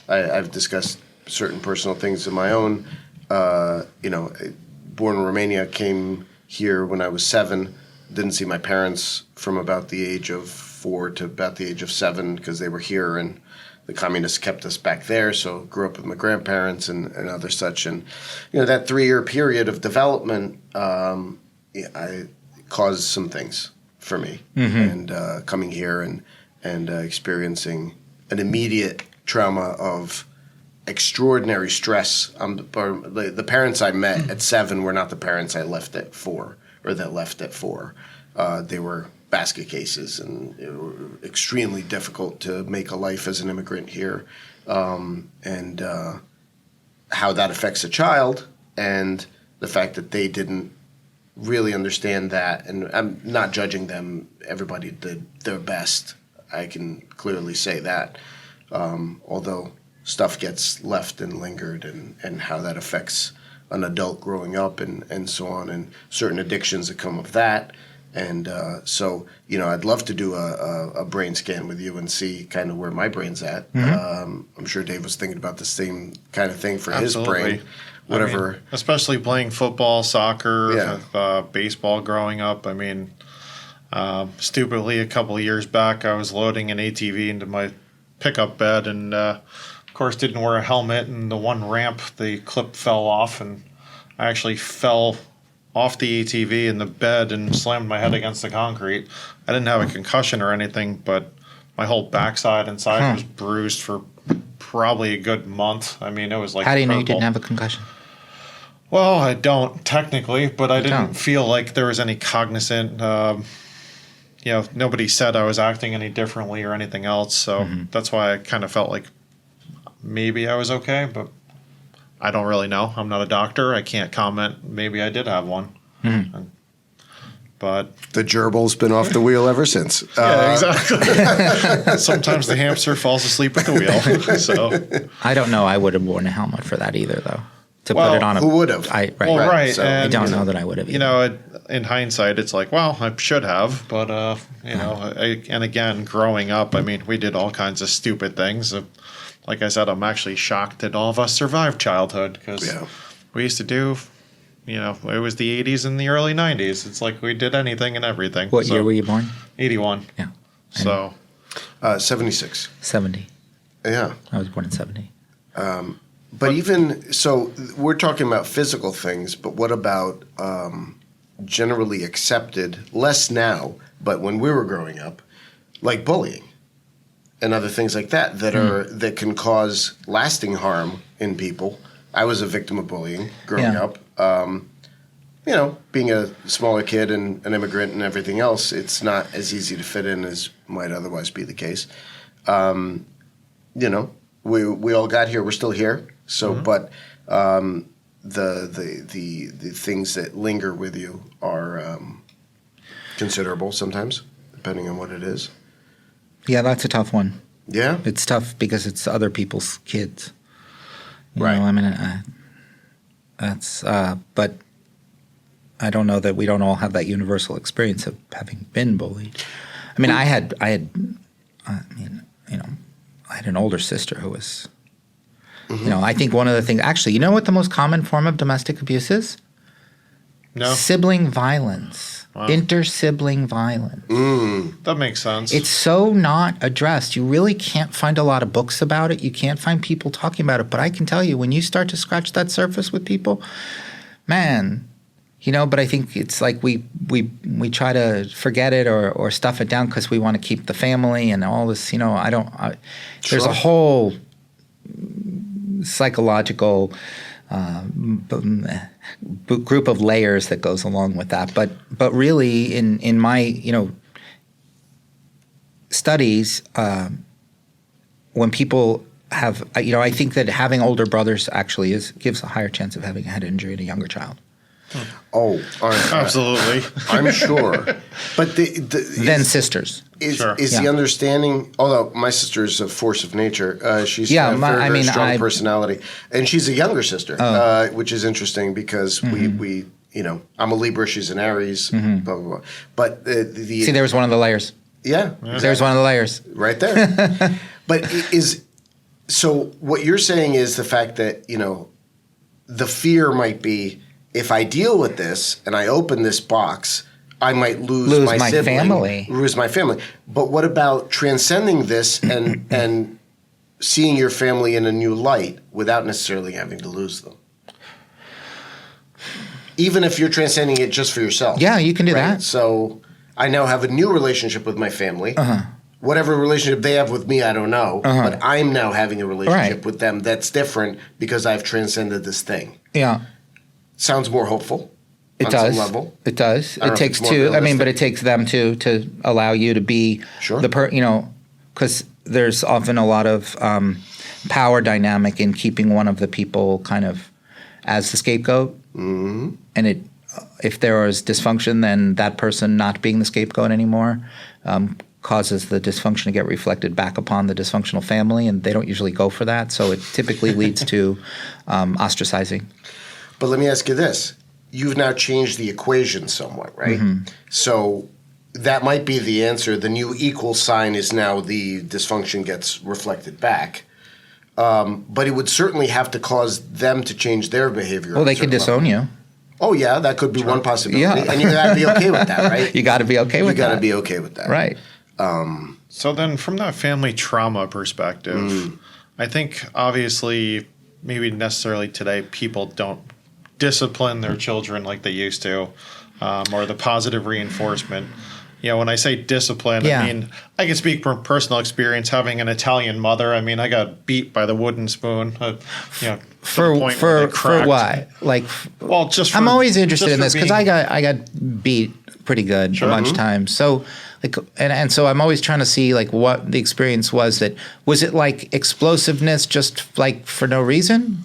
I've discussed certain personal things of my own. Born in Romania, came here when I was 7. Didn't see my parents from about the age of 4 to about the age of 7 because they were here and the communists kept us back there. So grew up with my grandparents and other such. And, that 3-year period of development I caused some things for me. And coming here and experiencing an immediate trauma of extraordinary stress. The parents I met at 7 were not the parents I left at 4. Or that left at 4. They were basket cases, and it were extremely difficult to make a life as an immigrant here, and how that affects a child, and the fact that they didn't really understand that. And I'm not judging them. Everybody did their best. I can clearly say that, although stuff gets left and lingered, and how that affects an adult growing up and so on, and certain addictions that come of that. And so, I'd love to do a brain scan with you and see kind of where my brain's at. I'm sure Dave was thinking about the same kind of thing for his brain. Whatever. Especially playing football, soccer, baseball growing up. I mean, stupidly, a couple of years back, I was loading an ATV into my pickup bed and of course, didn't wear a helmet, and the one ramp, the clip fell off, and I actually fell off the ATV in the bed and slammed my head against the concrete. I didn't have a concussion or anything, but my whole backside and side was bruised for probably a good month. I mean, it was like How do you know you incredible. didn't have a concussion? Well, I don't technically, but I didn't feel like there was any cognizant. Nobody said I was acting any differently or anything else, so that's why I kind of felt like maybe I was okay, but I don't really know. I'm not a doctor. I can't comment. Maybe I did have one. But the gerbil's been off the wheel ever since. Yeah, exactly. Sometimes the hamster falls asleep at the wheel. So I don't know. I would have worn a helmet for that either, though. To put it on who would have? Right. So I don't know that I would have. In hindsight, it's like, well, I should have, but and again, growing up, I mean, we did all kinds of stupid things. Like I said, I'm actually shocked that all of us survived childhood because we used to do, it was the 80s and the early 90s. It's like we did anything and everything. What year were you born? 81. Yeah. So 76. 70. Yeah. I was born in 70. But even so, we're talking about physical things, but what about generally accepted, less now, but when we were growing up, like bullying and other things like that that can cause lasting harm in people. I was a victim of bullying growing up. Being a smaller kid and an immigrant and everything else, it's not as easy to fit in as might otherwise be the case. We all got here. We're still here. So, but the things that linger with you are considerable sometimes, depending on what it is. Yeah, that's a tough one. Yeah? It's tough because it's other people's kids. You Right. know, I mean, but I don't know that we don't all have that universal experience of having been bullied. I mean, I had an older sister who was, I think one of the things, actually, you know what the most common form of domestic abuse is? No. Sibling violence. Wow. Inter-sibling violence. That makes sense. It's so not addressed. You really can't find a lot of books about it. You can't find people talking about it. But I can tell you, when you start to scratch that surface with people, man, but I think it's like we try to forget it or stuff it down because we want to keep the family and all this, there's a whole psychological group of layers that goes along with that. But really, in my studies, when people have, I think that having older brothers actually gives a higher chance of having a head injury in a younger child. Oh, absolutely. I'm sure. But then sisters. Is the understanding, although my sister is a force of nature, she's a very strong personality, and she's a younger sister, which is interesting because we I'm a Libra, she's an Aries, blah, blah, blah. But see, there was one of the layers. Yeah. Exactly. There's one of the layers. Right there. But so what you're saying is the fact that, the fear might be, if I deal with this and I open this box, I might lose my sibling, lose my family. But what about transcending this and seeing your family in a new light without necessarily having to lose them? Even if you're transcending it just for yourself. Yeah, you can do that. So I now have a new relationship with my family. Whatever relationship they have with me, I don't know. But I'm now having a relationship with them that's different because I've transcended this thing. Yeah. Sounds more hopeful. It does. Some level. It does. It takes two. But it takes them to allow you to be because there's often a lot of power dynamic in keeping one of the people kind of as the scapegoat. Mm-hmm. And if there is dysfunction, then that person not being the scapegoat anymore causes the dysfunction to get reflected back upon the dysfunctional family, and they don't usually go for that. So it typically leads to ostracizing. But let me ask you this. You've now changed the equation somewhat, right? So that might be the answer. The new equal sign is now the dysfunction gets reflected back. But it would certainly have to cause them to change their behavior. Well, they could disown you. Oh, yeah, that could be one possibility. Yeah. And you got to be okay with that, right? You got to be okay with that. You got to be okay with that. Right. So then from that family trauma perspective, I think obviously maybe necessarily today people don't discipline their children like they used to, or the positive reinforcement. When I say discipline, I mean, I can speak from personal experience having an Italian mother. I mean, I got beat by the wooden spoon, for what? Just I'm always interested in this because I got beat pretty good a bunch of times. So and so I'm always trying to see what the experience was. Was it like explosiveness just for no reason?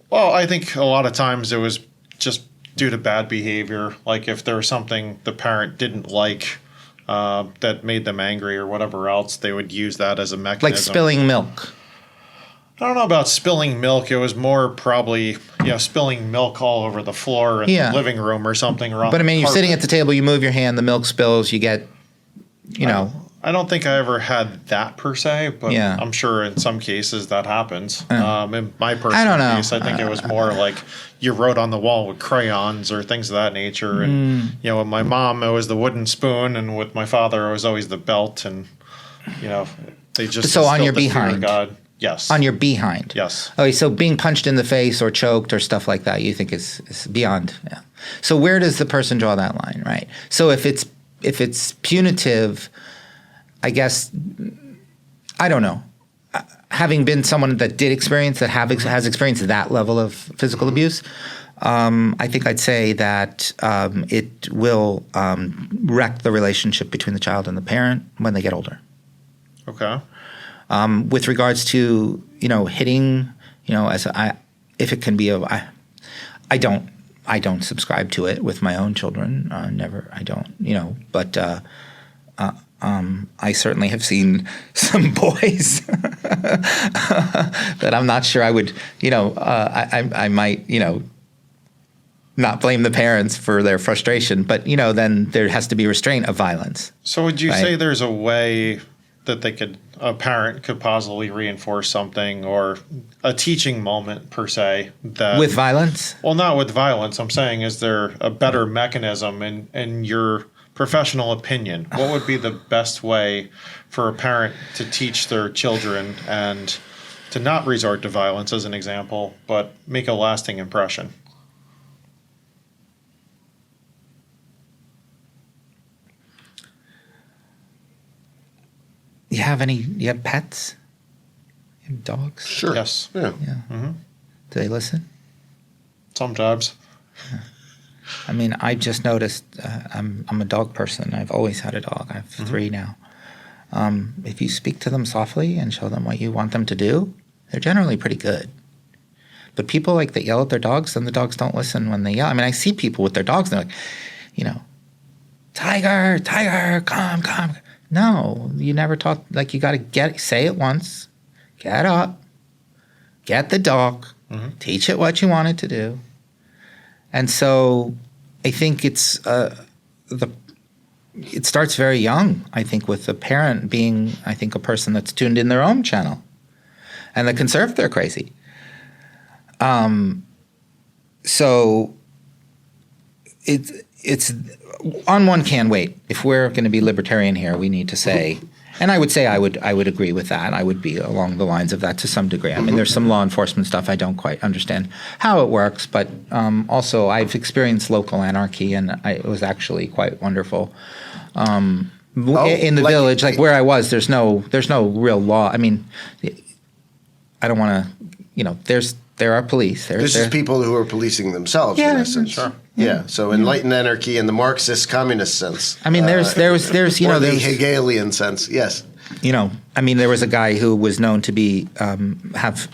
Well, I think a lot of times it was just due to bad behavior. Like if there was something the parent didn't like that made them angry or whatever else, they would use that as a mechanism. Like spilling milk. I don't know about spilling milk. It was more probably spilling milk all over the floor in the living room or something. But I mean, you're sitting at the table, you move your hand, the milk spills, you get, I don't think I ever had that per se, but I'm sure in some cases that happens. In my personal case, I think it was more like you wrote on the wall with crayons or things of that nature. And, with my mom, it was the wooden spoon. And with my father, it was always the belt. And, they just So on your behind. God. Yes. On your behind. Yes. Okay, so being punched in the face or choked or stuff like that, you think is beyond. Yeah. So where does the person draw that line, right? So if it's punitive, I guess, I don't know. Having been someone that did experience, has experienced that level of physical abuse, I think I'd say that it will wreck the relationship between the child and the parent when they get older. Okay. With regards to hitting, if it can be I don't subscribe to it with my own children. Never, I don't. But I certainly have seen some boys that I'm not sure I would, I might, not blame the parents for their frustration, but, then there has to be restraint of violence. So would you say there's a way that a parent could possibly reinforce something, or a teaching moment per se, that with violence? Well, not with violence. I'm saying, is there a better mechanism in your professional opinion? What would be the best way for a parent to teach their children and to not resort to violence, as an example, but make a lasting impression? You have pets? You have dogs? Sure. Yes. Yeah. Do they listen? Sometimes. Yeah. I mean, I just noticed I'm a dog person. I've always had a dog. I have 3 now. If you speak to them softly and show them what you want them to do, they're generally pretty good. But people that yell at their dogs, and the dogs don't listen when they yell. I mean, I see people with their dogs, and they're like, Tiger, Tiger, come. No, you never taught, you got to say it once, get up, get the dog, teach it what you want it to do. And so I think it starts very young, I think, with the parent being, I think, a person that's tuned in their own channel and that can serve if they're crazy. So it's on one can wait. If we're going to be libertarian here, we need to say, and I would say I would agree with that. I would be along the lines of that to some degree. I mean, there's some law enforcement stuff I don't quite understand how it works, but also I've experienced local anarchy, and it was actually quite wonderful. In the village, where I was, there's no real law. I mean, I don't want to, there are police. This is people who are policing themselves, in essence. Sure. Yeah. So enlightened anarchy in the Marxist communist sense. I mean, there's or the Hegelian sense. Yes. I mean, there was a guy who was known to be have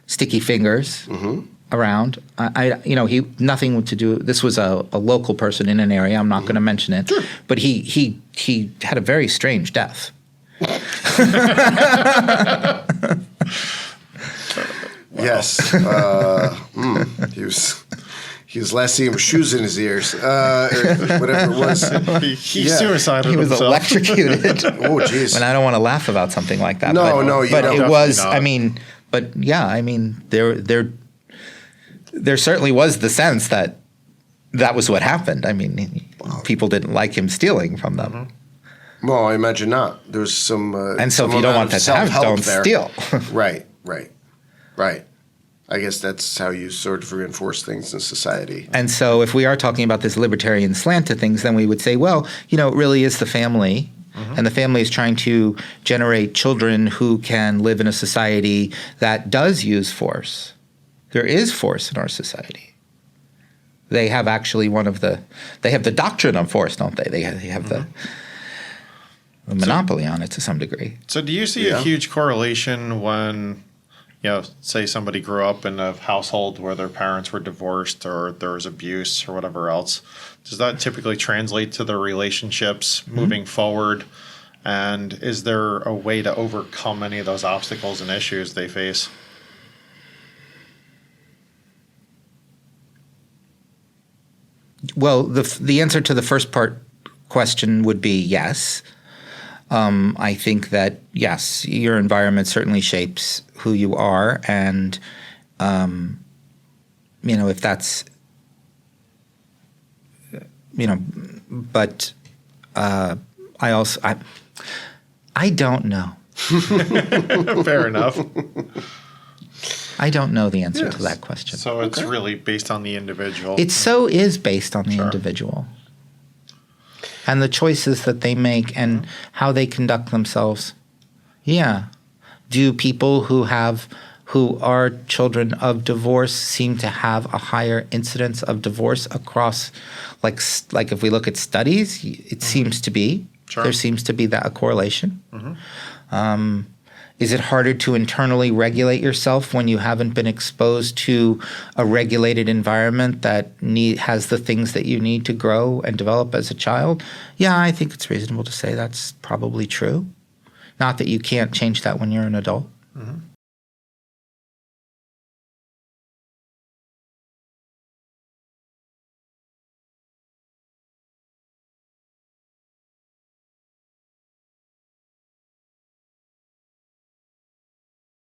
sticky fingers around. He nothing to do. This was a local person in an area. I'm not going to mention it, sure. But he had a very strange death. Yes. He was last seen with shoes in his ears, or whatever it was. He suicided himself. He was electrocuted. Oh, jeez. And I don't want to laugh about something like that. No, but don't. It was. Not. I mean, but yeah. I mean, there certainly was the sense that was what happened. I mean, people didn't like him stealing from them. Well, I imagine not. There's some. And so, if you don't want that to happen, don't steal. Right. I guess that's how you sort of reinforce things in society. And so if we are talking about this libertarian slant to things, then we would say, well, it really is the family. And the family is trying to generate children who can live in a society that does use force. There is force in our society. They have actually they have the doctrine of force, don't they? They have the monopoly on it to some degree. So do you see a huge correlation when, say somebody grew up in a household where their parents were divorced or there was abuse or whatever else? Does that typically translate to their relationships moving forward? And is there a way to overcome any of those obstacles and issues they face? Well, the answer to the first part question would be yes. I think that, yes, your environment certainly shapes who you are. And, if that's, but I don't know. Fair enough. I don't know the answer to that question. So it's really based on the individual. It so is based on the individual. And the choices that they make and how they conduct themselves. Yeah. Do people who are children of divorce seem to have a higher incidence of divorce across, like if we look at studies, it seems to be. Sure. There seems to be a correlation. Is it harder to internally regulate yourself when you haven't been exposed to a regulated environment that has the things that you need to grow and develop as a child? Yeah, I think it's reasonable to say that's probably true. Not that you can't change that when you're an adult. Mm-hmm.